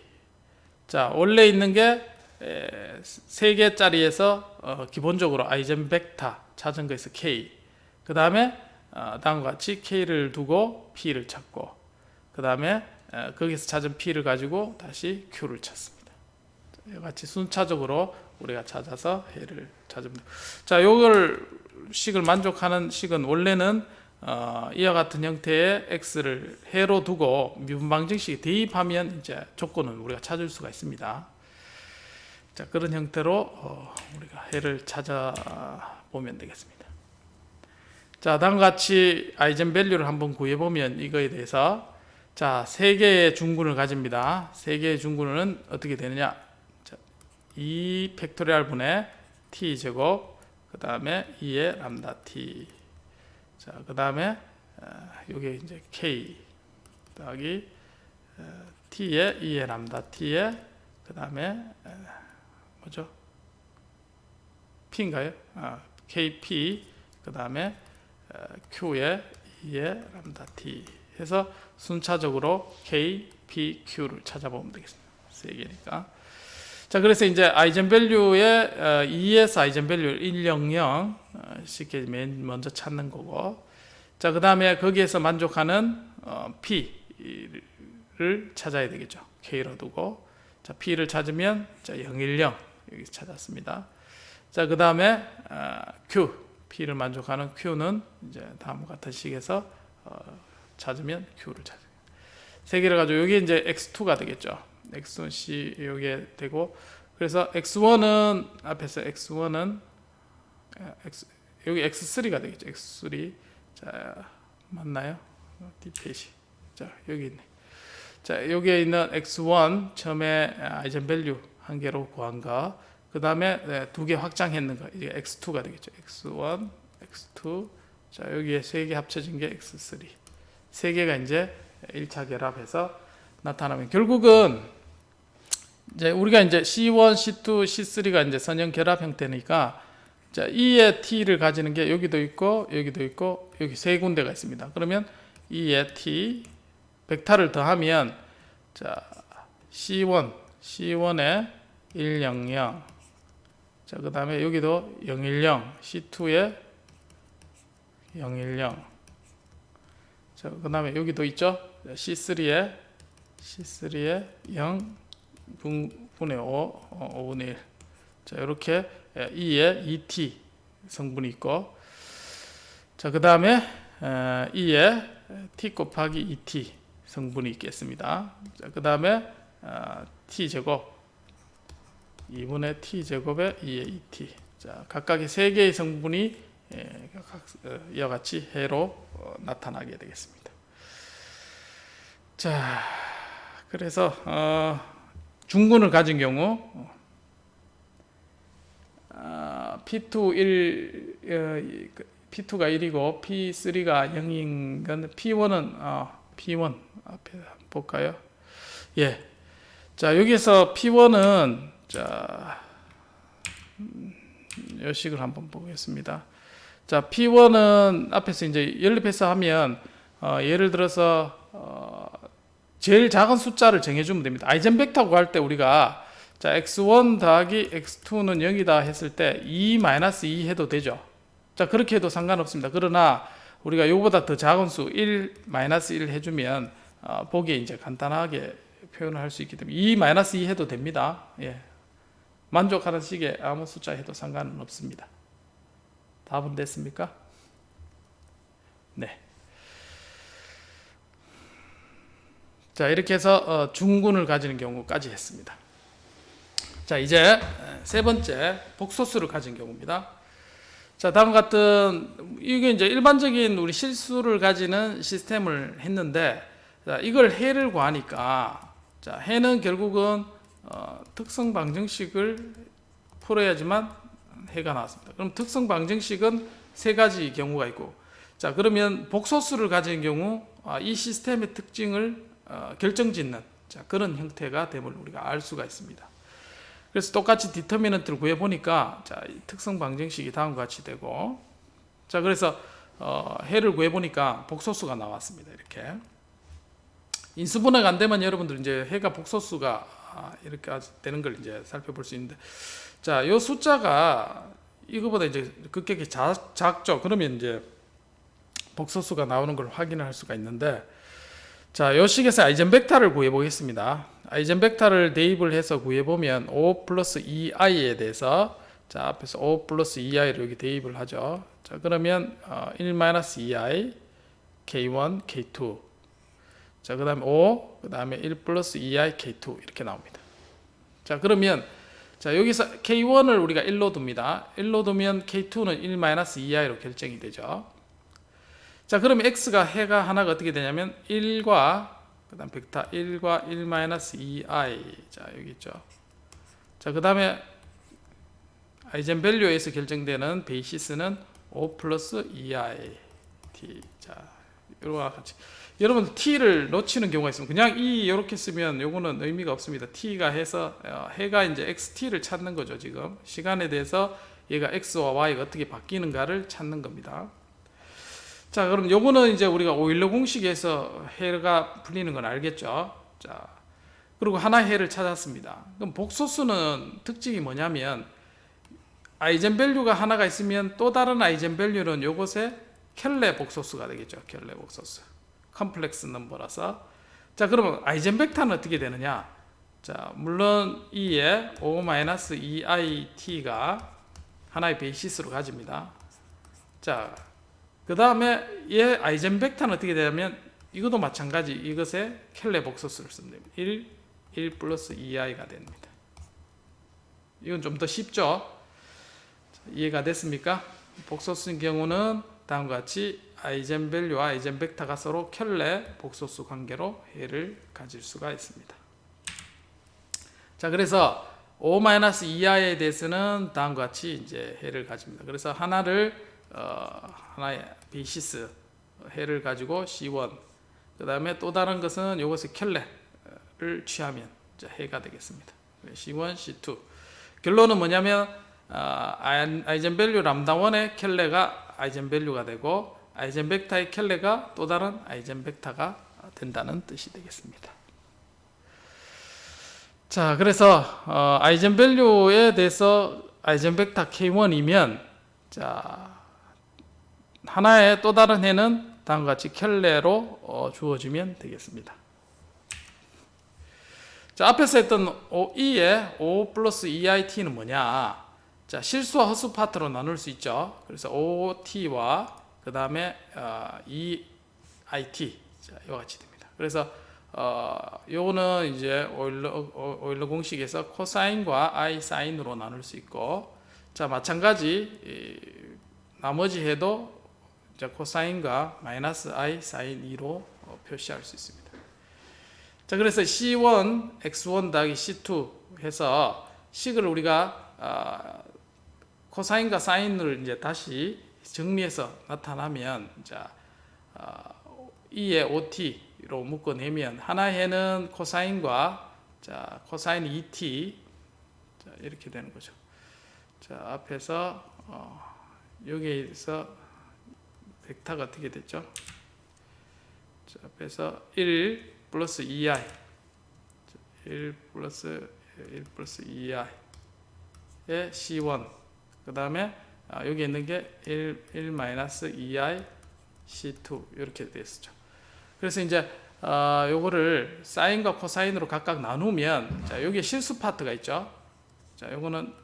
S1: 자, 원래 있는 게 3개짜리에서 기본적으로 아이젠벡터 찾은 거에서 k, 그 다음에 다음과 같이 k를 두고 p를 찾고, 그 다음에 거기서 찾은 p를 가지고 다시 q를 찾습니다. 이와 같이 순차적으로 우리가 찾아서 해를 찾으면 됩니다. 자, 요걸 식을 만족하는 식은 원래는 이와 같은 형태의 x를 해로 두고 미분 방정식에 대입하면 이제 조건을 우리가 찾을 수가 있습니다. 자, 그런 형태로 우리가 해를 찾아보면 되겠습니다. 자, 다음과 같이 아이젠밸류를 한번 구해보면 이거에 대해서, 자, 3개의 중근을 가집니다. 3개의 중근은 어떻게 되느냐? 자, 2 팩토리얼 분의 t제곱, 그 다음에 2의 람다 t. 자, 그 다음에 요게 이제 k 더하기 t의 2의 람다 t의 그 다음에 뭐죠? p인가요? kp 그 다음에 q의 2의 람다 t 해서 순차적으로 k, p, q를 찾아보면 되겠습니다. 3개니까. 자, 그래서 이제 아이젠밸류의 2에서 아이젠밸류 1, 0, 0 쉽게 맨 먼저 찾는 거고, 자, 그 다음에 거기에서 만족하는 P를 찾아야 되겠죠. K로 두고, 자, P를 찾으면 자, 0, 1, 0 여기 찾았습니다. 자, 그 다음에 Q, P를 만족하는 Q는 이제 다음과 같은 식에서 찾으면 Q를 찾아요. 세 개를 가지고 여기 이제 X2가 되겠죠. X1 C 요게 되고, 그래서 X1은 앞에서 X1은 여기 X3가 되겠죠. X3. 자, 맞나요? 디페이지. 자, 여기 있네. 자, 여기에 있는 X1 처음에 아이젠밸류 한 개로 구한 거, 그 다음에 두 개 확장했는 거, 이제 X2가 되겠죠. X1, X2. 자, 여기에 세 개 합쳐진 게 X3. 세 개가 이제 1차 결합해서 나타나면 결국은 이제 우리가 이제 C1, C2, C3가 이제 선형 결합 형태니까, 자, E의 T를 가지는 게 여기도 있고 여기도 있고 여기 세 군데가 있습니다. 그러면 E의 T 벡터를 더하면 자, C1에 1, 0, 0. 자, 그 다음에 여기도 0, 1, 0. C2에 0, 1, 0. 자, 그 다음에 여기도 있죠. C3에 0 분의 5, 5분의 1. 자, 이렇게 E에 2T 성분이 있고, 자, 그 다음에 E에 T 곱하기 2T 성분이 있겠습니다. 자, 그 다음에 T 제곱 2분의 T 제곱에 E에 2T. 자, 각각의 세 개의 성분이 이와 같이 해로 나타나게 되겠습니다. 자, 그래서 중군을 가진 경우 P2가 1이고 P3가 0인 건 P1은 P1 앞에 볼까요? 예. 자, 여기서 P1은 자, 이 식을 한번 보겠습니다. 자, P1은 앞에서 이제 연립해서 하면 예를 들어서 제일 작은 숫자를 정해주면 됩니다. 아이젠벡터 구할 때 우리가 자, x1 더하기 x2는 0이다 했을 때 2-2 해도 되죠. 자, 그렇게 해도 상관없습니다. 그러나 우리가 이거보다 더 작은 수 1-1 해주면 보기에 이제 간단하게 표현을 할 수 있기 때문에 2-2 해도 됩니다. 예. 만족하는 식의 아무 숫자 해도 상관은 없습니다. 답은 됐습니까? 네. 자, 이렇게 해서 중군을 가지는 경우까지 했습니다. 자, 이제 세 번째 복소수를 가진 경우입니다. 자, 다음 같은 이게 이제 일반적인 우리 실수를 가지는 시스템을 했는데, 자, 이걸 해를 구하니까, 자, 해는 결국은 특성 방정식을 풀어야지만 해가 나왔습니다. 그럼 특성 방정식은 세 가지 경우가 있고, 자, 그러면 복소수를 가진 경우 이 시스템의 특징을 결정짓는 그런 형태가 됨을 우리가 알 수가 있습니다. 그래서 똑같이 디터미넌트를 구해보니까 자, 특성 방정식이 다음과 같이 되고, 자, 그래서 해를 구해보니까 복소수가 나왔습니다. 이렇게 인수분해가 안 되면 여러분들 이제 해가 복소수가 이렇게 되는 걸 이제 살펴볼 수 있는데, 자, 이 숫자가 이거보다 이제 급격히 작죠. 그러면 이제 복소수가 나오는 걸 확인할 수가 있는데, 자, 이 식에서 아이젠벡터를 구해보겠습니다. 아이젠벡터를 대입을 해서 구해보면 5 플러스 2i에 대해서, 자, 앞에서 5 플러스 2i를 여기 대입을 하죠. 자, 그러면 1 마이너스 2i k1 k2, 자, 그 다음에 5, 그 다음에 1 플러스 2i k2 이렇게 나옵니다. 자, 그러면 자, 여기서 k1을 우리가 1로 둡니다. 1로 두면 k2는 1 마이너스 2i로 결정이 되죠. 자, 그러면 x가 해가 하나가 어떻게 되냐면 1과 그 다음 벡터 1과 1 마이너스 2i, 자, 여기 있죠. 자, 그 다음에 아이젠밸류에서 결정되는 베이시스는 5 플러스 2i t. 자, 이거와 같이 여러분 t를 놓치는 경우가 있으면 그냥 이렇게 쓰면 요거는 의미가 없습니다. t가 해서 해가 이제 xt를 찾는 거죠. 지금 시간에 대해서 얘가 x와 y가 어떻게 바뀌는가를 찾는 겁니다. 자, 그럼 요거는 이제 우리가 오일러 공식에서 해가 풀리는 건 알겠죠. 자, 그리고 하나의 해를 찾았습니다. 그럼 복소수는 특징이 뭐냐면 아이젠밸류가 하나가 있으면 또 다른 아이젠밸류는 요것의 켈레 복소수가 되겠죠. 켈레 복소수. 컴플렉스 넘버라서. 자, 그러면 아이젠벡터는 어떻게 되느냐? 자, 물론 E에 O-2IT가 하나의 베이시스로 가집니다. 자, 그 다음에 얘 아이젠벡터는 어떻게 되냐면 이것도 마찬가지 이것의 켈레 복소수를 쓰면 됩니다. 1 플러스 2i가 됩니다. 이건 좀 더 쉽죠? 이해가 됐습니까? 복소수인 경우는 다음과 같이 아이젠밸류와 아이젠벡터가 서로 켈레 복소수 관계로 해를 가질 수가 있습니다. 자, 그래서 O-2i에 대해서는 다음과 같이 이제 해를 가집니다. 그래서 하나의 베이시스 해를 가지고 C1, 그 다음에 또 다른 것은 이것의 켈레를 취하면 이제 해가 되겠습니다. C1, C2. 결론은 뭐냐면 아이젠밸류 람다1의 켈레가 아이젠밸류가 되고 아이젠벡터의 켈레가 또 다른 아이젠벡터가 된다는 뜻이 되겠습니다. 자, 그래서 아이젠밸류에 대해서 아이젠벡터 K1이면 자, 하나의 또 다른 해는 다음과 같이 켈레로 주어지면 되겠습니다. 자, 앞에서 했던 E의 O 플러스 EIT는 뭐냐? 자, 실수와 허수 파트로 나눌 수 있죠. 그래서 OT와 그 다음에 EIT 이와 같이 됩니다. 그래서 요거는 이제 오일러 공식에서 코사인과 I 사인으로 나눌 수 있고, 자, 마찬가지 나머지 해도 이제 코사인과 마이너스 I 사인 2로 표시할 수 있습니다. 자, 그래서 C1 X1 더하기 C2 해서 식을 우리가 코사인과 사인을 이제 다시 정리해서 나타나면 자, E의 OT로 묶어내면 하나의 해는 코사인과 자, 코사인 2t 자, 이렇게 되는 거죠. 자, 앞에서 여기에서 벡터가 어떻게 됐죠? 자, 앞에서 1 플러스 2i 1 플러스 2i의 C1 그 다음에 여기 있는 게 1 마이너스 2i C2 이렇게 됐었죠. 그래서 이제 요거를 사인과 코사인으로 각각 나누면 자, 여기에 실수 파트가 있죠. 자, 요거는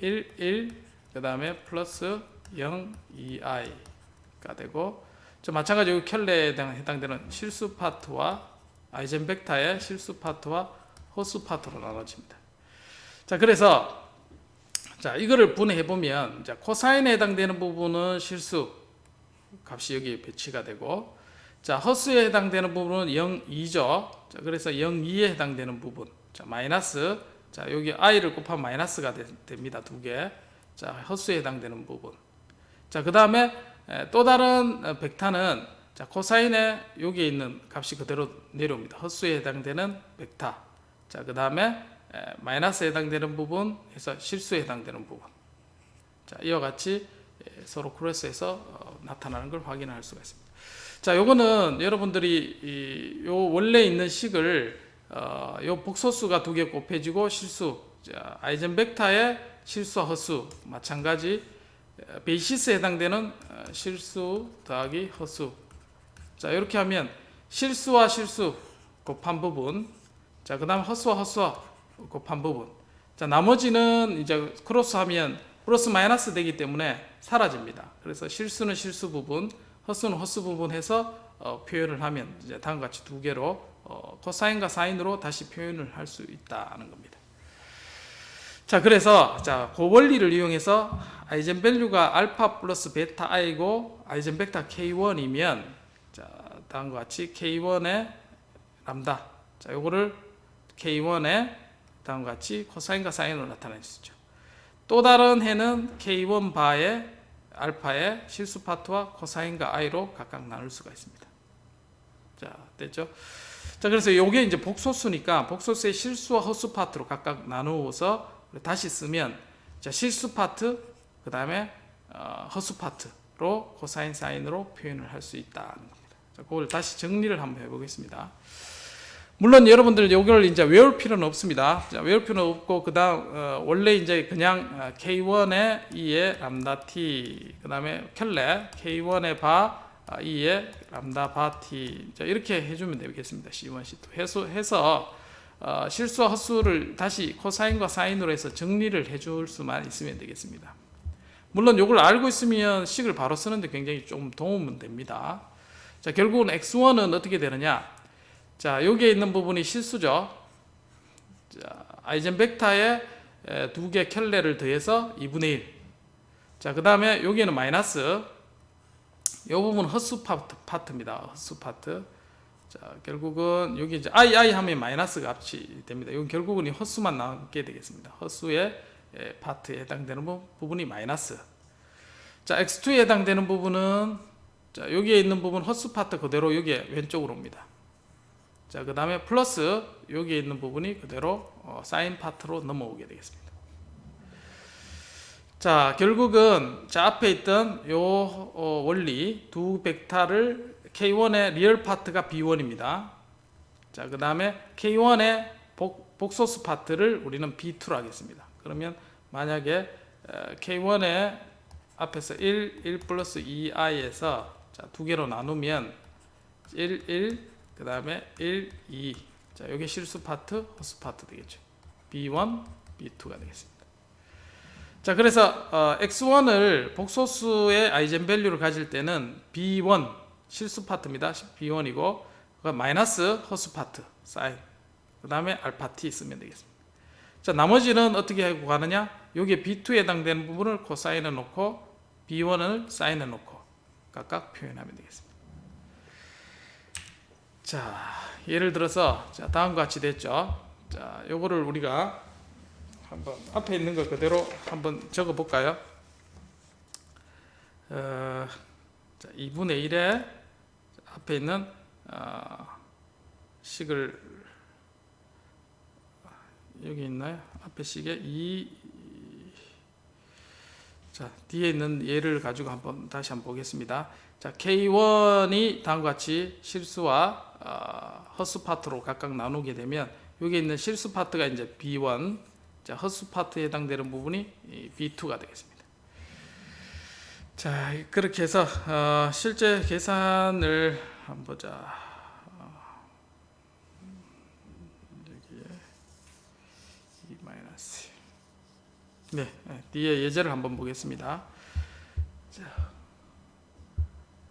S1: 1 그 다음에 플러스 0 2i가 되고, 저 마찬가지 여기 켈레에 해당되는 실수 파트와 아이젠벡터의 실수 파트와 허수 파트로 나눠집니다. 자, 그래서 자, 이거를 분해해 보면 자, 코사인에 해당되는 부분은 실수 값이 여기 배치가 되고, 자, 허수에 해당되는 부분은 0, 2죠. 자, 그래서 0, 2에 해당되는 부분, 자, 마이너스, 자, 여기 i를 곱하면 마이너스가 됩니다. 두 개. 자, 허수에 해당되는 부분. 자, 그 다음에 또 다른 벡터는 자, 코사인에 여기에 있는 값이 그대로 내려옵니다. 허수에 해당되는 벡터. 자, 그 다음에 마이너스에 해당되는 부분 해서 실수에 해당되는 부분. 자, 이와 같이 서로 크로스해서 나타나는 걸 확인할 수가 있습니다. 자, 요거는 여러분들이 요 원래 있는 식을 요 복소수가 두 개 곱해지고 실수, 자, 아이젠벡터의 실수와 허수 마찬가지 베이시스에 해당되는 실수 더하기 허수. 자, 이렇게 하면 실수와 실수 곱한 부분, 자, 그 다음 허수와 허수와 곱한 부분. 자, 나머지는 이제 크로스하면 플러스 마이너스 되기 때문에 사라집니다. 그래서 실수는 실수 부분, 허수는 허수 부분 해서 표현을 하면 이제 다음과 같이 두 개로 코사인과 사인으로 다시 표현을 할 수 있다는 겁니다. 자, 그래서 자, 그 원리를 이용해서 아이젠밸류가 알파 플러스 베타 i고 아이젠벡터 K1이면 자, 다음과 같이 K1의 람다, 자, 요거를 K1의 다음과 같이 코사인과 사인으로 나타낼 수 있죠. 또 다른 해는 K1 바의 알파의 실수 파트와 코사인과 i로 각각 나눌 수가 있습니다. 자, 됐죠? 자, 그래서 요게 이제 복소수니까 복소수의 실수와 허수 파트로 각각 나누어서 다시 쓰면 자, 실수 파트 그 다음에 허수 파트로 코사인 사인으로 표현을 할 수 있다는 겁니다. 자, 그걸 다시 정리를 한번 해보겠습니다. 물론 여러분들 이걸 이제 외울 필요는 없습니다. 자, 외울 필요는 없고 그다음 원래 이제 그냥 K1의 2의 람다 t 그다음에 켈레 K1의 바 2의 람다 바 t 자, 이렇게 해주면 되겠습니다. C1, C2 해서 실수와 헛수를 다시 코사인과 사인으로 해서 정리를 해줄 수만 있으면 되겠습니다. 물론 이걸 알고 있으면 식을 바로 쓰는데 굉장히 좀 도움은 됩니다. 자, 결국은 x1은 어떻게 되느냐? 자, 여기에 있는 부분이 실수죠. 자, 아이젠벡터에 두 개 켤레를 더해서 2분의 1. 자, 그 다음에 여기에는 마이너스. 이 부분은 헛수 파트입니다. 헛수 파트. 자, 결국은 여기 이제 i 하면 마이너스가 합치 됩니다. 여기 결국은 이 헛수만 남게 되겠습니다. 헛수의 파트에 해당되는 부분이 마이너스. 자, x2에 해당되는 부분은 자, 여기에 있는 부분 헛수 파트 그대로 여기에 왼쪽으로 옵니다. 자, 그 다음에 플러스 여기에 있는 부분이 그대로 사인 파트로 넘어오게 되겠습니다. 자, 결국은 자, 앞에 있던 요 원리 두 벡터를 K1의 리얼 파트가 B1입니다. 자, 그 다음에 K1의 복소수 파트를 우리는 B2로 하겠습니다. 그러면 만약에 K1의 앞에서 1 플러스 2i에서 자, 두 개로 나누면 1 그 다음에 1, 2. 자, 여기 실수 파트, 헛수 파트 되겠죠. B1, B2가 되겠습니다. 자, 그래서 x1을 복소수의 아이젠밸류를 가질 때는 B1 실수 파트입니다. B1이고 마이너스 헛수 파트, 사인. 그 다음에 알파 t 쓰면 되겠습니다. 자, 나머지는 어떻게 하고 가느냐? 여기에 B2에 해당되는 부분을 코사인에 놓고 B1을 사인에 놓고 각각 표현하면 되겠습니다. 자, 예를 들어서 자, 다음과 같이 됐죠. 자, 요거를 우리가 한번 앞에 있는 거 그대로 한번 적어 볼까요? 자, 2분의 1에 앞에 있는 식을 여기 있나요? 앞에 식에 2 자, 뒤에 있는 예를 가지고 다시 한번 보겠습니다. 자, K1이 다음과 같이 실수와 헛수 파트로 각각 나누게 되면 여기 있는 실수 파트가 이제 B1, 자, 헛수 파트에 해당되는 부분이 B2가 되겠습니다. 자, 그렇게 해서 실제 계산을 한번 보자. 여기에 2 마이너스. 네, 뒤에 예제를 한번 보겠습니다. 자,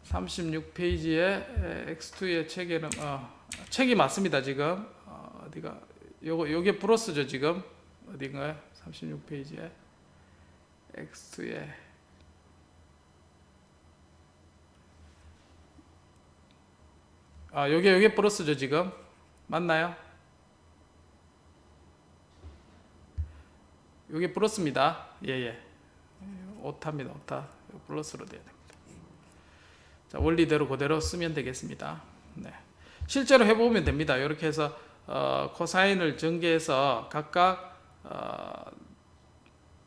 S1: 36페이지에 X2의 책에는 책이 맞습니다. 지금 어디가 요게 플러스죠. 지금 어딘가요? 36페이지에 X2에 요게 플러스죠. 지금 맞나요? 요게 플러스입니다. 예. 오타입니다. 오타. 플러스로 돼야 됩니다. 자, 원리대로 그대로 쓰면 되겠습니다. 네. 실제로 해보면 됩니다. 이렇게 해서 코사인을 전개해서 각각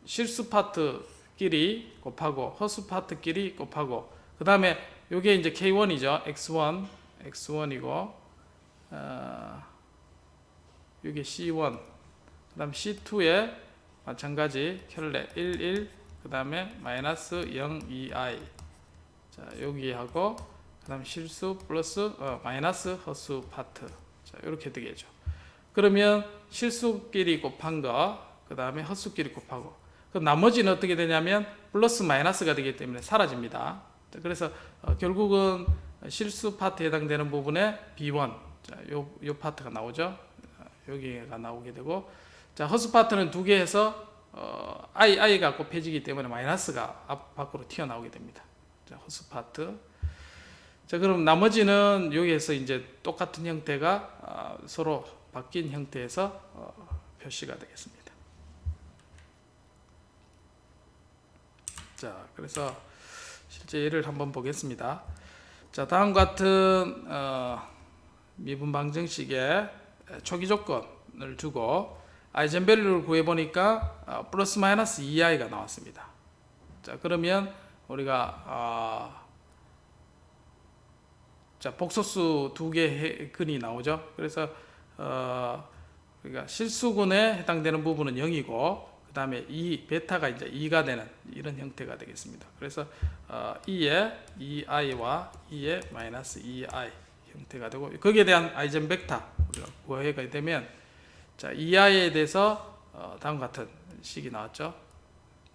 S1: 실수 파트끼리 곱하고 헛수 파트끼리 곱하고 그 다음에 이게 이제 K1이죠. X1이고 이게 C1 그 다음 C2에 마찬가지 켤레 1, 그 다음에 마이너스 0, 2i 자, 여기하고 그 다음 실수 플러스 마이너스 헛수 파트 자, 이렇게 되겠죠. 그러면 실수끼리 곱한 거 그 다음에 헛수끼리 곱하고 그럼 나머지는 어떻게 되냐면 플러스 마이너스가 되기 때문에 사라집니다. 자, 그래서 결국은 실수 파트에 해당되는 부분에 B1 자, 요 파트가 나오죠. 여기가 나오게 되고 자, 헛수 파트는 두 개 해서 i가 곱해지기 때문에 마이너스가 앞 밖으로 튀어나오게 됩니다. 자, 헛수 파트. 자, 그럼 나머지는 여기에서 이제 똑같은 형태가 서로 바뀐 형태에서 표시가 되겠습니다. 자, 그래서 실제 예를 한번 보겠습니다. 자, 다음 같은 미분 방정식의 초기 조건을 두고 아이젠밸류를 구해보니까 플러스 마이너스 2i가 나왔습니다. 자, 그러면 우리가 자, 복소수 두 개의 근이 나오죠. 그래서 그러니까 실수군에 해당되는 부분은 0이고 그 다음에 베타가 이제 2가 되는 이런 형태가 되겠습니다. 그래서 2의 2i와 2의 마이너스 2i 형태가 되고 거기에 대한 아이젠 벡터 우리가 구하게 되면 자 2i에 대해서 다음과 같은 식이 나왔죠.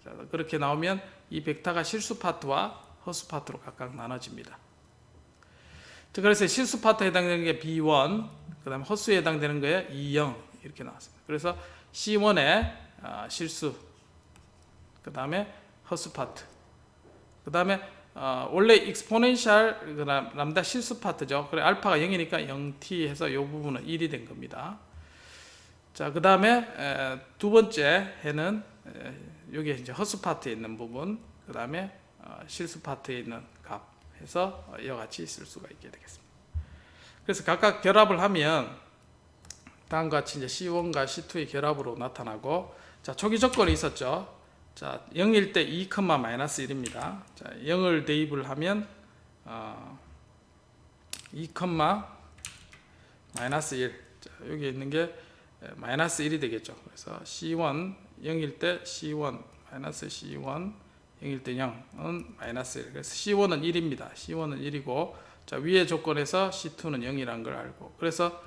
S1: 자, 그렇게 나오면 이 벡터가 실수 파트와 허수 파트로 각각 나눠집니다. 자, 그래서 실수 파트에 해당되는 게 B1, 그 다음에 허수에 해당되는 거에 2,0 이렇게 나왔습니다. 그래서 C1의 실수, 그 다음에 허수 파트, 그 다음에 원래 익스포넨셜 람다 실수 파트죠. 그래 알파가 0이니까 0t 해서 이 부분은 1이 된 겁니다. 자, 그 다음에 두 번째 해는 여기에 이제 허수 파트에 있는 부분, 그 다음에 실수 파트에 있는 값 해서 이와 같이 쓸 수가 있게 되겠습니다. 그래서 각각 결합을 하면 다음과 같이 이제 C1과 C2의 결합으로 나타나고, 자, 초기 조건이 있었죠. 자, 0일 때 2, 마이너스 1입니다. 자, 0을 대입을 하면 2, 마이너스 1. 자, 여기 있는 게 마이너스 1이 되겠죠. 그래서 C1 0일 때 C1 마이너스 C1 0일 때 0은 마이너스 1. 그래서 C1은 1입니다. C1은 1이고, 자, 위의 조건에서 C2는 0이라는 걸 알고, 그래서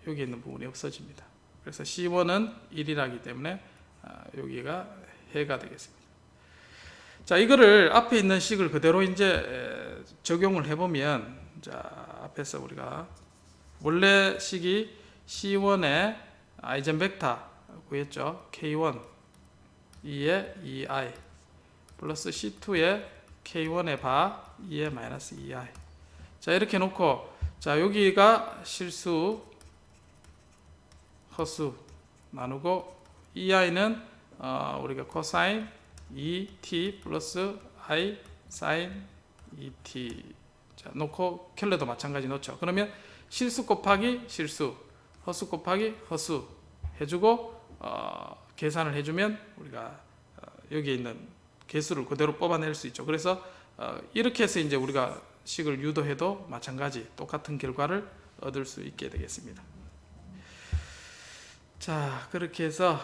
S1: 여기 있는 부분이 없어집니다. 그래서 C1은 1이라기 때문에 여기가 해가 되겠습니다. 자, 이거를 앞에 있는 식을 그대로 이제 적용을 해보면, 자, 앞에서 우리가 원래 식이 C1의 아이젠 벡터 구했죠. K1 2의 2i 플러스 C2의 K1의 바 2의 마이너스 2i. 자, 이렇게 놓고, 자, 여기가 실수, 허수 나누고, ei는 우리가 코사인 2t 플러스 i 사인 2t. 자, 놓고 켈러도 마찬가지 놓죠. 그러면 실수 곱하기 실수, 허수 곱하기 허수 해주고 계산을 해주면 우리가 여기에 있는 개수를 그대로 뽑아낼 수 있죠. 그래서 이렇게 해서 이제 우리가 식을 유도해도 마찬가지 똑같은 결과를 얻을 수 있게 되겠습니다. 자, 그렇게 해서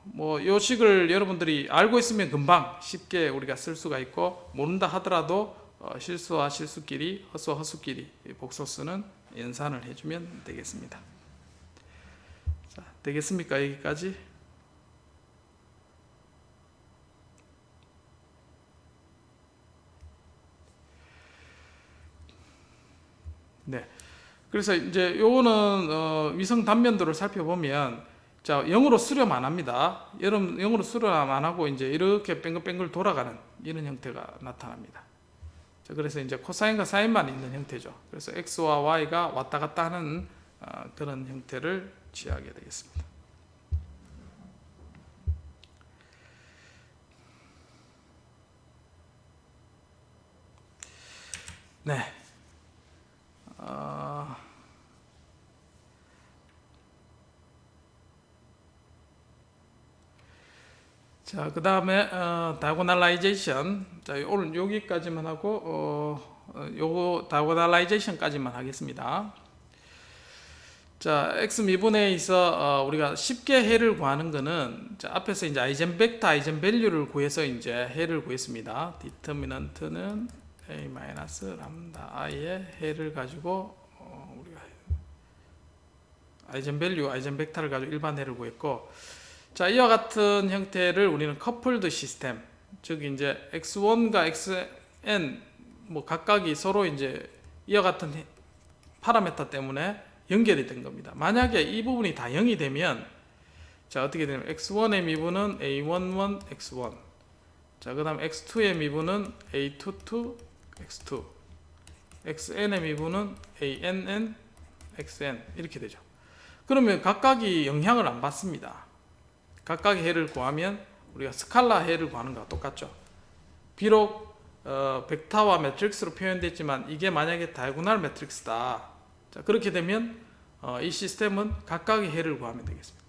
S1: 뭐 요 식을 여러분들이 알고 있으면 금방 쉽게 우리가 쓸 수가 있고, 모른다 하더라도 실수와 실수끼리, 허수와 허수끼리 복소수는 연산을 해주면 되겠습니다. 자, 되겠습니까? 여기까지? 네. 그래서 이제 요거는 위성 단면도를 살펴보면, 자, 0으로 수렴 안 합니다. 0으로 수렴 안 하고 이제 이렇게 뱅글뱅글 돌아가는 이런 형태가 나타납니다. 자, 그래서 이제 코사인과 사인만 있는 형태죠. 그래서 x와 y가 왔다 갔다 하는 그런 형태를 취하게 되겠습니다. 네. 자, 그 다음에 다이고널라이제이션. 자, 오늘 여기까지만 하고 요거 다이고널라이제이션까지만 하겠습니다. 자, x 미분에 있어 우리가 쉽게 해를 구하는 거는, 자, 앞에서 이제 아이젠 벡터, 아이젠 밸류를 구해서 이제 해를 구했습니다. 디터미넌트는 a 마이너스 람다 i의 해를 가지고 우리가 아이젠 밸류, 아이젠 벡터를 가지고 일반 해를 구했고, 자, 이와 같은 형태를 우리는 커플드 시스템, 즉 이제 x1과 xn 뭐 각각이 서로 이제 이와 같은 파라미터 때문에 연결이 된 겁니다. 만약에 이 부분이 다 0이 되면, 자, 어떻게 되냐면 x1의 미분은 a11 x1, 자, 그 다음 x2의 미분은 a22 x2, xn의 미분은 ann xn 이렇게 되죠. 그러면 각각이 영향을 안 받습니다. 각각의 해를 구하면 우리가 스칼라 해를 구하는 거와 똑같죠. 비록 벡터와 매트릭스로 표현됐지만 이게 만약에 다이고널 매트릭스다. 자, 그렇게 되면 이 시스템은 각각의 해를 구하면 되겠습니다.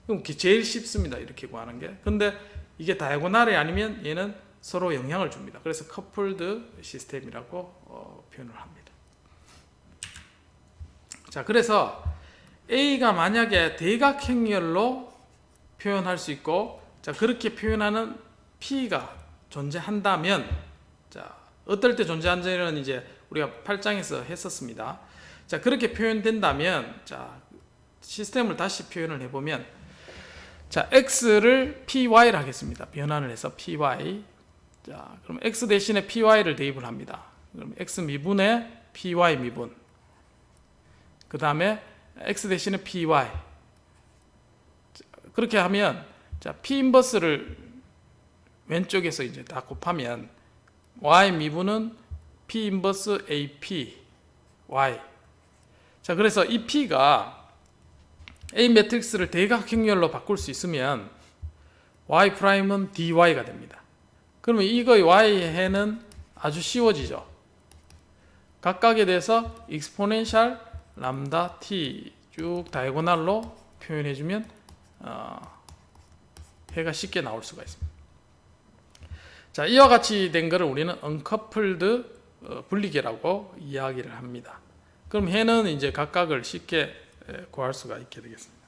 S1: 그럼 제일 쉽습니다. 이렇게 구하는 게. 근데 이게 다이고널이 아니면 얘는 서로 영향을 줍니다. 그래서 커플드 시스템이라고 표현을 합니다. 자, 그래서 A가 만약에 대각행렬로 표현할 수 있고, 자, 그렇게 표현하는 P가 존재한다면, 자, 어떨 때 존재하는지는 이제 우리가 8장에서 했었습니다. 자, 그렇게 표현된다면, 자, 시스템을 다시 표현을 해보면, 자, x를 py를 하겠습니다. 변환을 해서 py. 자, 그럼 x 대신에 py를 대입을 합니다. 그럼 x 미분에 py 미분. 그 다음에 x 대신에 py. 자, 그렇게 하면, 자, p 인버스를 왼쪽에서 이제 다 곱하면 y 미분은 p 인버스 ap y. 자, 그래서 이 p가 A 매트릭스를 대각행렬로 바꿀 수 있으면 y 프라임은 dy가 됩니다. 그러면 이거의 y의 해는 아주 쉬워지죠. 각각에 대해서 익스포넨셜 람다 t 쭉 다이고날로 표현해주면 해가 쉽게 나올 수가 있습니다. 자, 이와 같이 된 것을 우리는 언커플드 분리계라고 이야기를 합니다. 그럼 해는 이제 각각을 쉽게 구할 수가 있게 되겠습니다.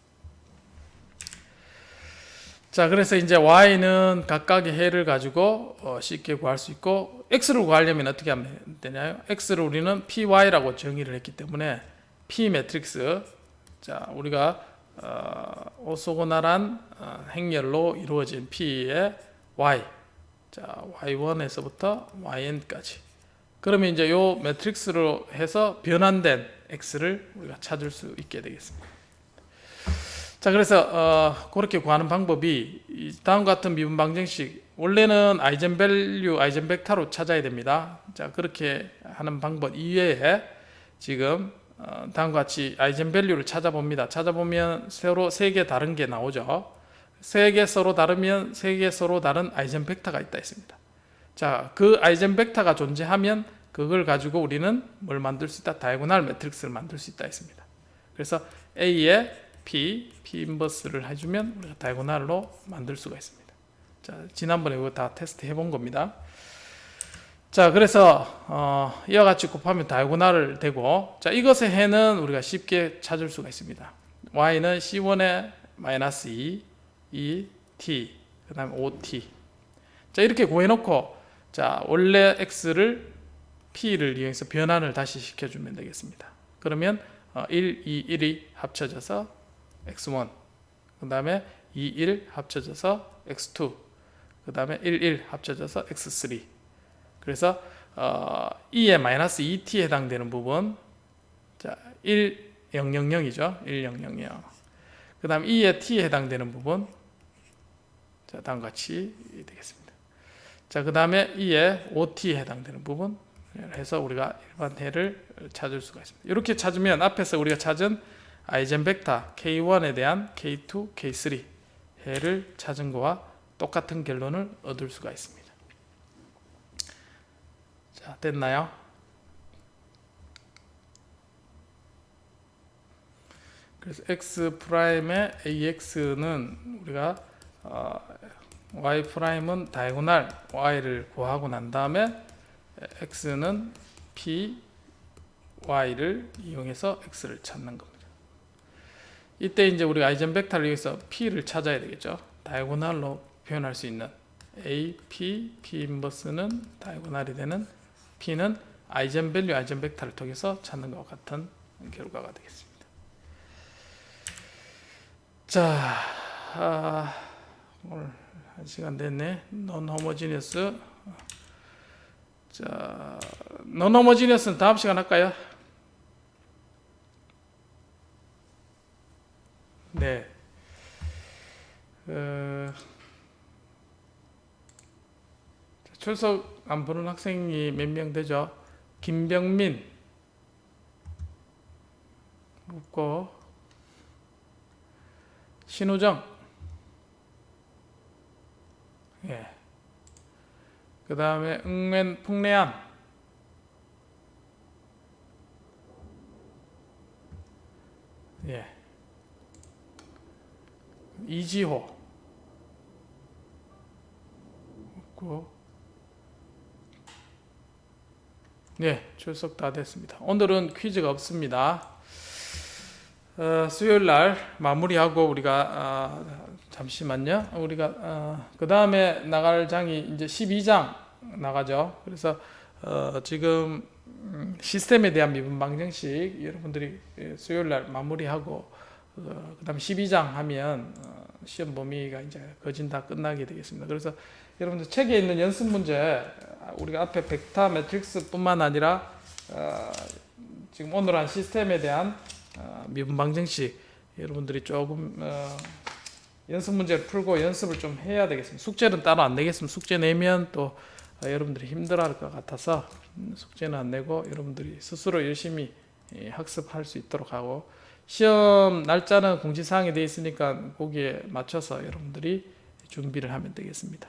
S1: 자, 그래서 이제 y는 각각의 해를 가지고 쉽게 구할 수 있고, x를 구하려면 어떻게 하면 되나요? x를 우리는 py라고 정의를 했기 때문에 p 매트릭스, 자, 우리가 오소고날한 행렬로 이루어진 p의 y, 자, y1에서부터 yn까지. 그러면 이제 요 매트릭스로 해서 변환된 x를 우리가 찾을 수 있게 되겠습니다. 자, 그래서 그렇게 구하는 방법이 다음과 같은 미분 방정식, 원래는 아이젠밸류, 아이젠벡터로 찾아야 됩니다. 자, 그렇게 하는 방법 이외에 지금 다음과 같이 아이젠밸류를 찾아봅니다. 찾아보면 서로 3개 다른 게 나오죠. 3개 서로 다르면 3개 서로 다른 아이젠벡터가 있다 했습니다. 자, 그 아이젠벡터가 존재하면 그걸 가지고 우리는 뭘 만들 수 있다? 다이고날 매트릭스를 만들 수 있다 했습니다. 그래서 A에 P 인버스를 해주면 우리가 다이고날로 만들 수가 있습니다. 자, 지난번에 이거 다 테스트 해본 겁니다. 자, 그래서 이와 같이 곱하면 다이고날을 되고, 자, 이것의 해는 우리가 쉽게 찾을 수가 있습니다. y는 c1에 마이너스 2 t, 그 다음에 5t. 자, 이렇게 구해놓고, 자, 원래 x를 p를 이용해서 변환을 다시 시켜주면 되겠습니다. 그러면 1, 2, 1이 합쳐져서 x1, 그 다음에 2, 1 합쳐져서 x2, 그 다음에 1, 1 합쳐져서 x3. 그래서 2에 마이너스 2t에 해당되는 부분, 자, 1, 0, 0, 0이죠. 1, 0, 0, 0. 그 다음 2에 t에 해당되는 부분, 자, 다음과 같이 되겠습니다. 자, 그 다음에 2에 5t에 해당되는 부분 해서 우리가 일반 해를 찾을 수가 있습니다. 이렇게 찾으면 앞에서 우리가 찾은 아이젠벡터 K1에 대한 K2, K3 해를 찾은 거와 똑같은 결론을 얻을 수가 있습니다. 자, 됐나요? 그래서 X'의 AX는 우리가 Y'은 다이고날 Y를 구하고 난 다음에 X는 P, Y를 이용해서 X를 찾는 겁니다. 이때 이제 우리가 아이젠벡터를 이용해서 P를 찾아야 되겠죠. 다이고날로 표현할 수 있는 A, P, P 인버스는 다이고날이 되는 P는 아이젠밸류, 아이젠벡터를 통해서 찾는 것과 같은 결과가 되겠습니다. 자, 오늘 1시간 됐네. non-homogeneous. 자, non-homogeneous는 다음 시간 할까요? 네. 출석 안 보는 학생이 몇 명 되죠? 김병민 묻고, 신우정, 예. 그 다음에 응맨 풍래안, 예. 이지호 묻고, 네, 출석 다 됐습니다. 오늘은 퀴즈가 없습니다. 수요일 날 마무리하고 우리가 잠시만요. 우리가 그 다음에 나갈 장이 이제 12장 나가죠. 그래서 지금 시스템에 대한 미분 방정식 여러분들이 수요일 날 마무리하고 그다음 12장 하면 시험 범위가 이제 거진 다 끝나게 되겠습니다. 그래서 여러분들 책에 있는 연습 문제 우리가 앞에 벡터 매트릭스뿐만 아니라 지금 오늘 한 시스템에 대한 미분 방정식 여러분들이 조금 연습 문제를 풀고 연습을 좀 해야 되겠습니다. 숙제는 따로 안 내겠습니다. 숙제 내면 또 여러분들이 힘들어할 것 같아서 숙제는 안 내고 여러분들이 스스로 열심히 학습할 수 있도록 하고 시험 날짜는 공지사항이 되어 있으니까 거기에 맞춰서 여러분들이 준비를 하면 되겠습니다.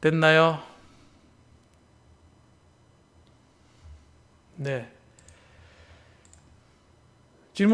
S1: 됐나요? 네. 질문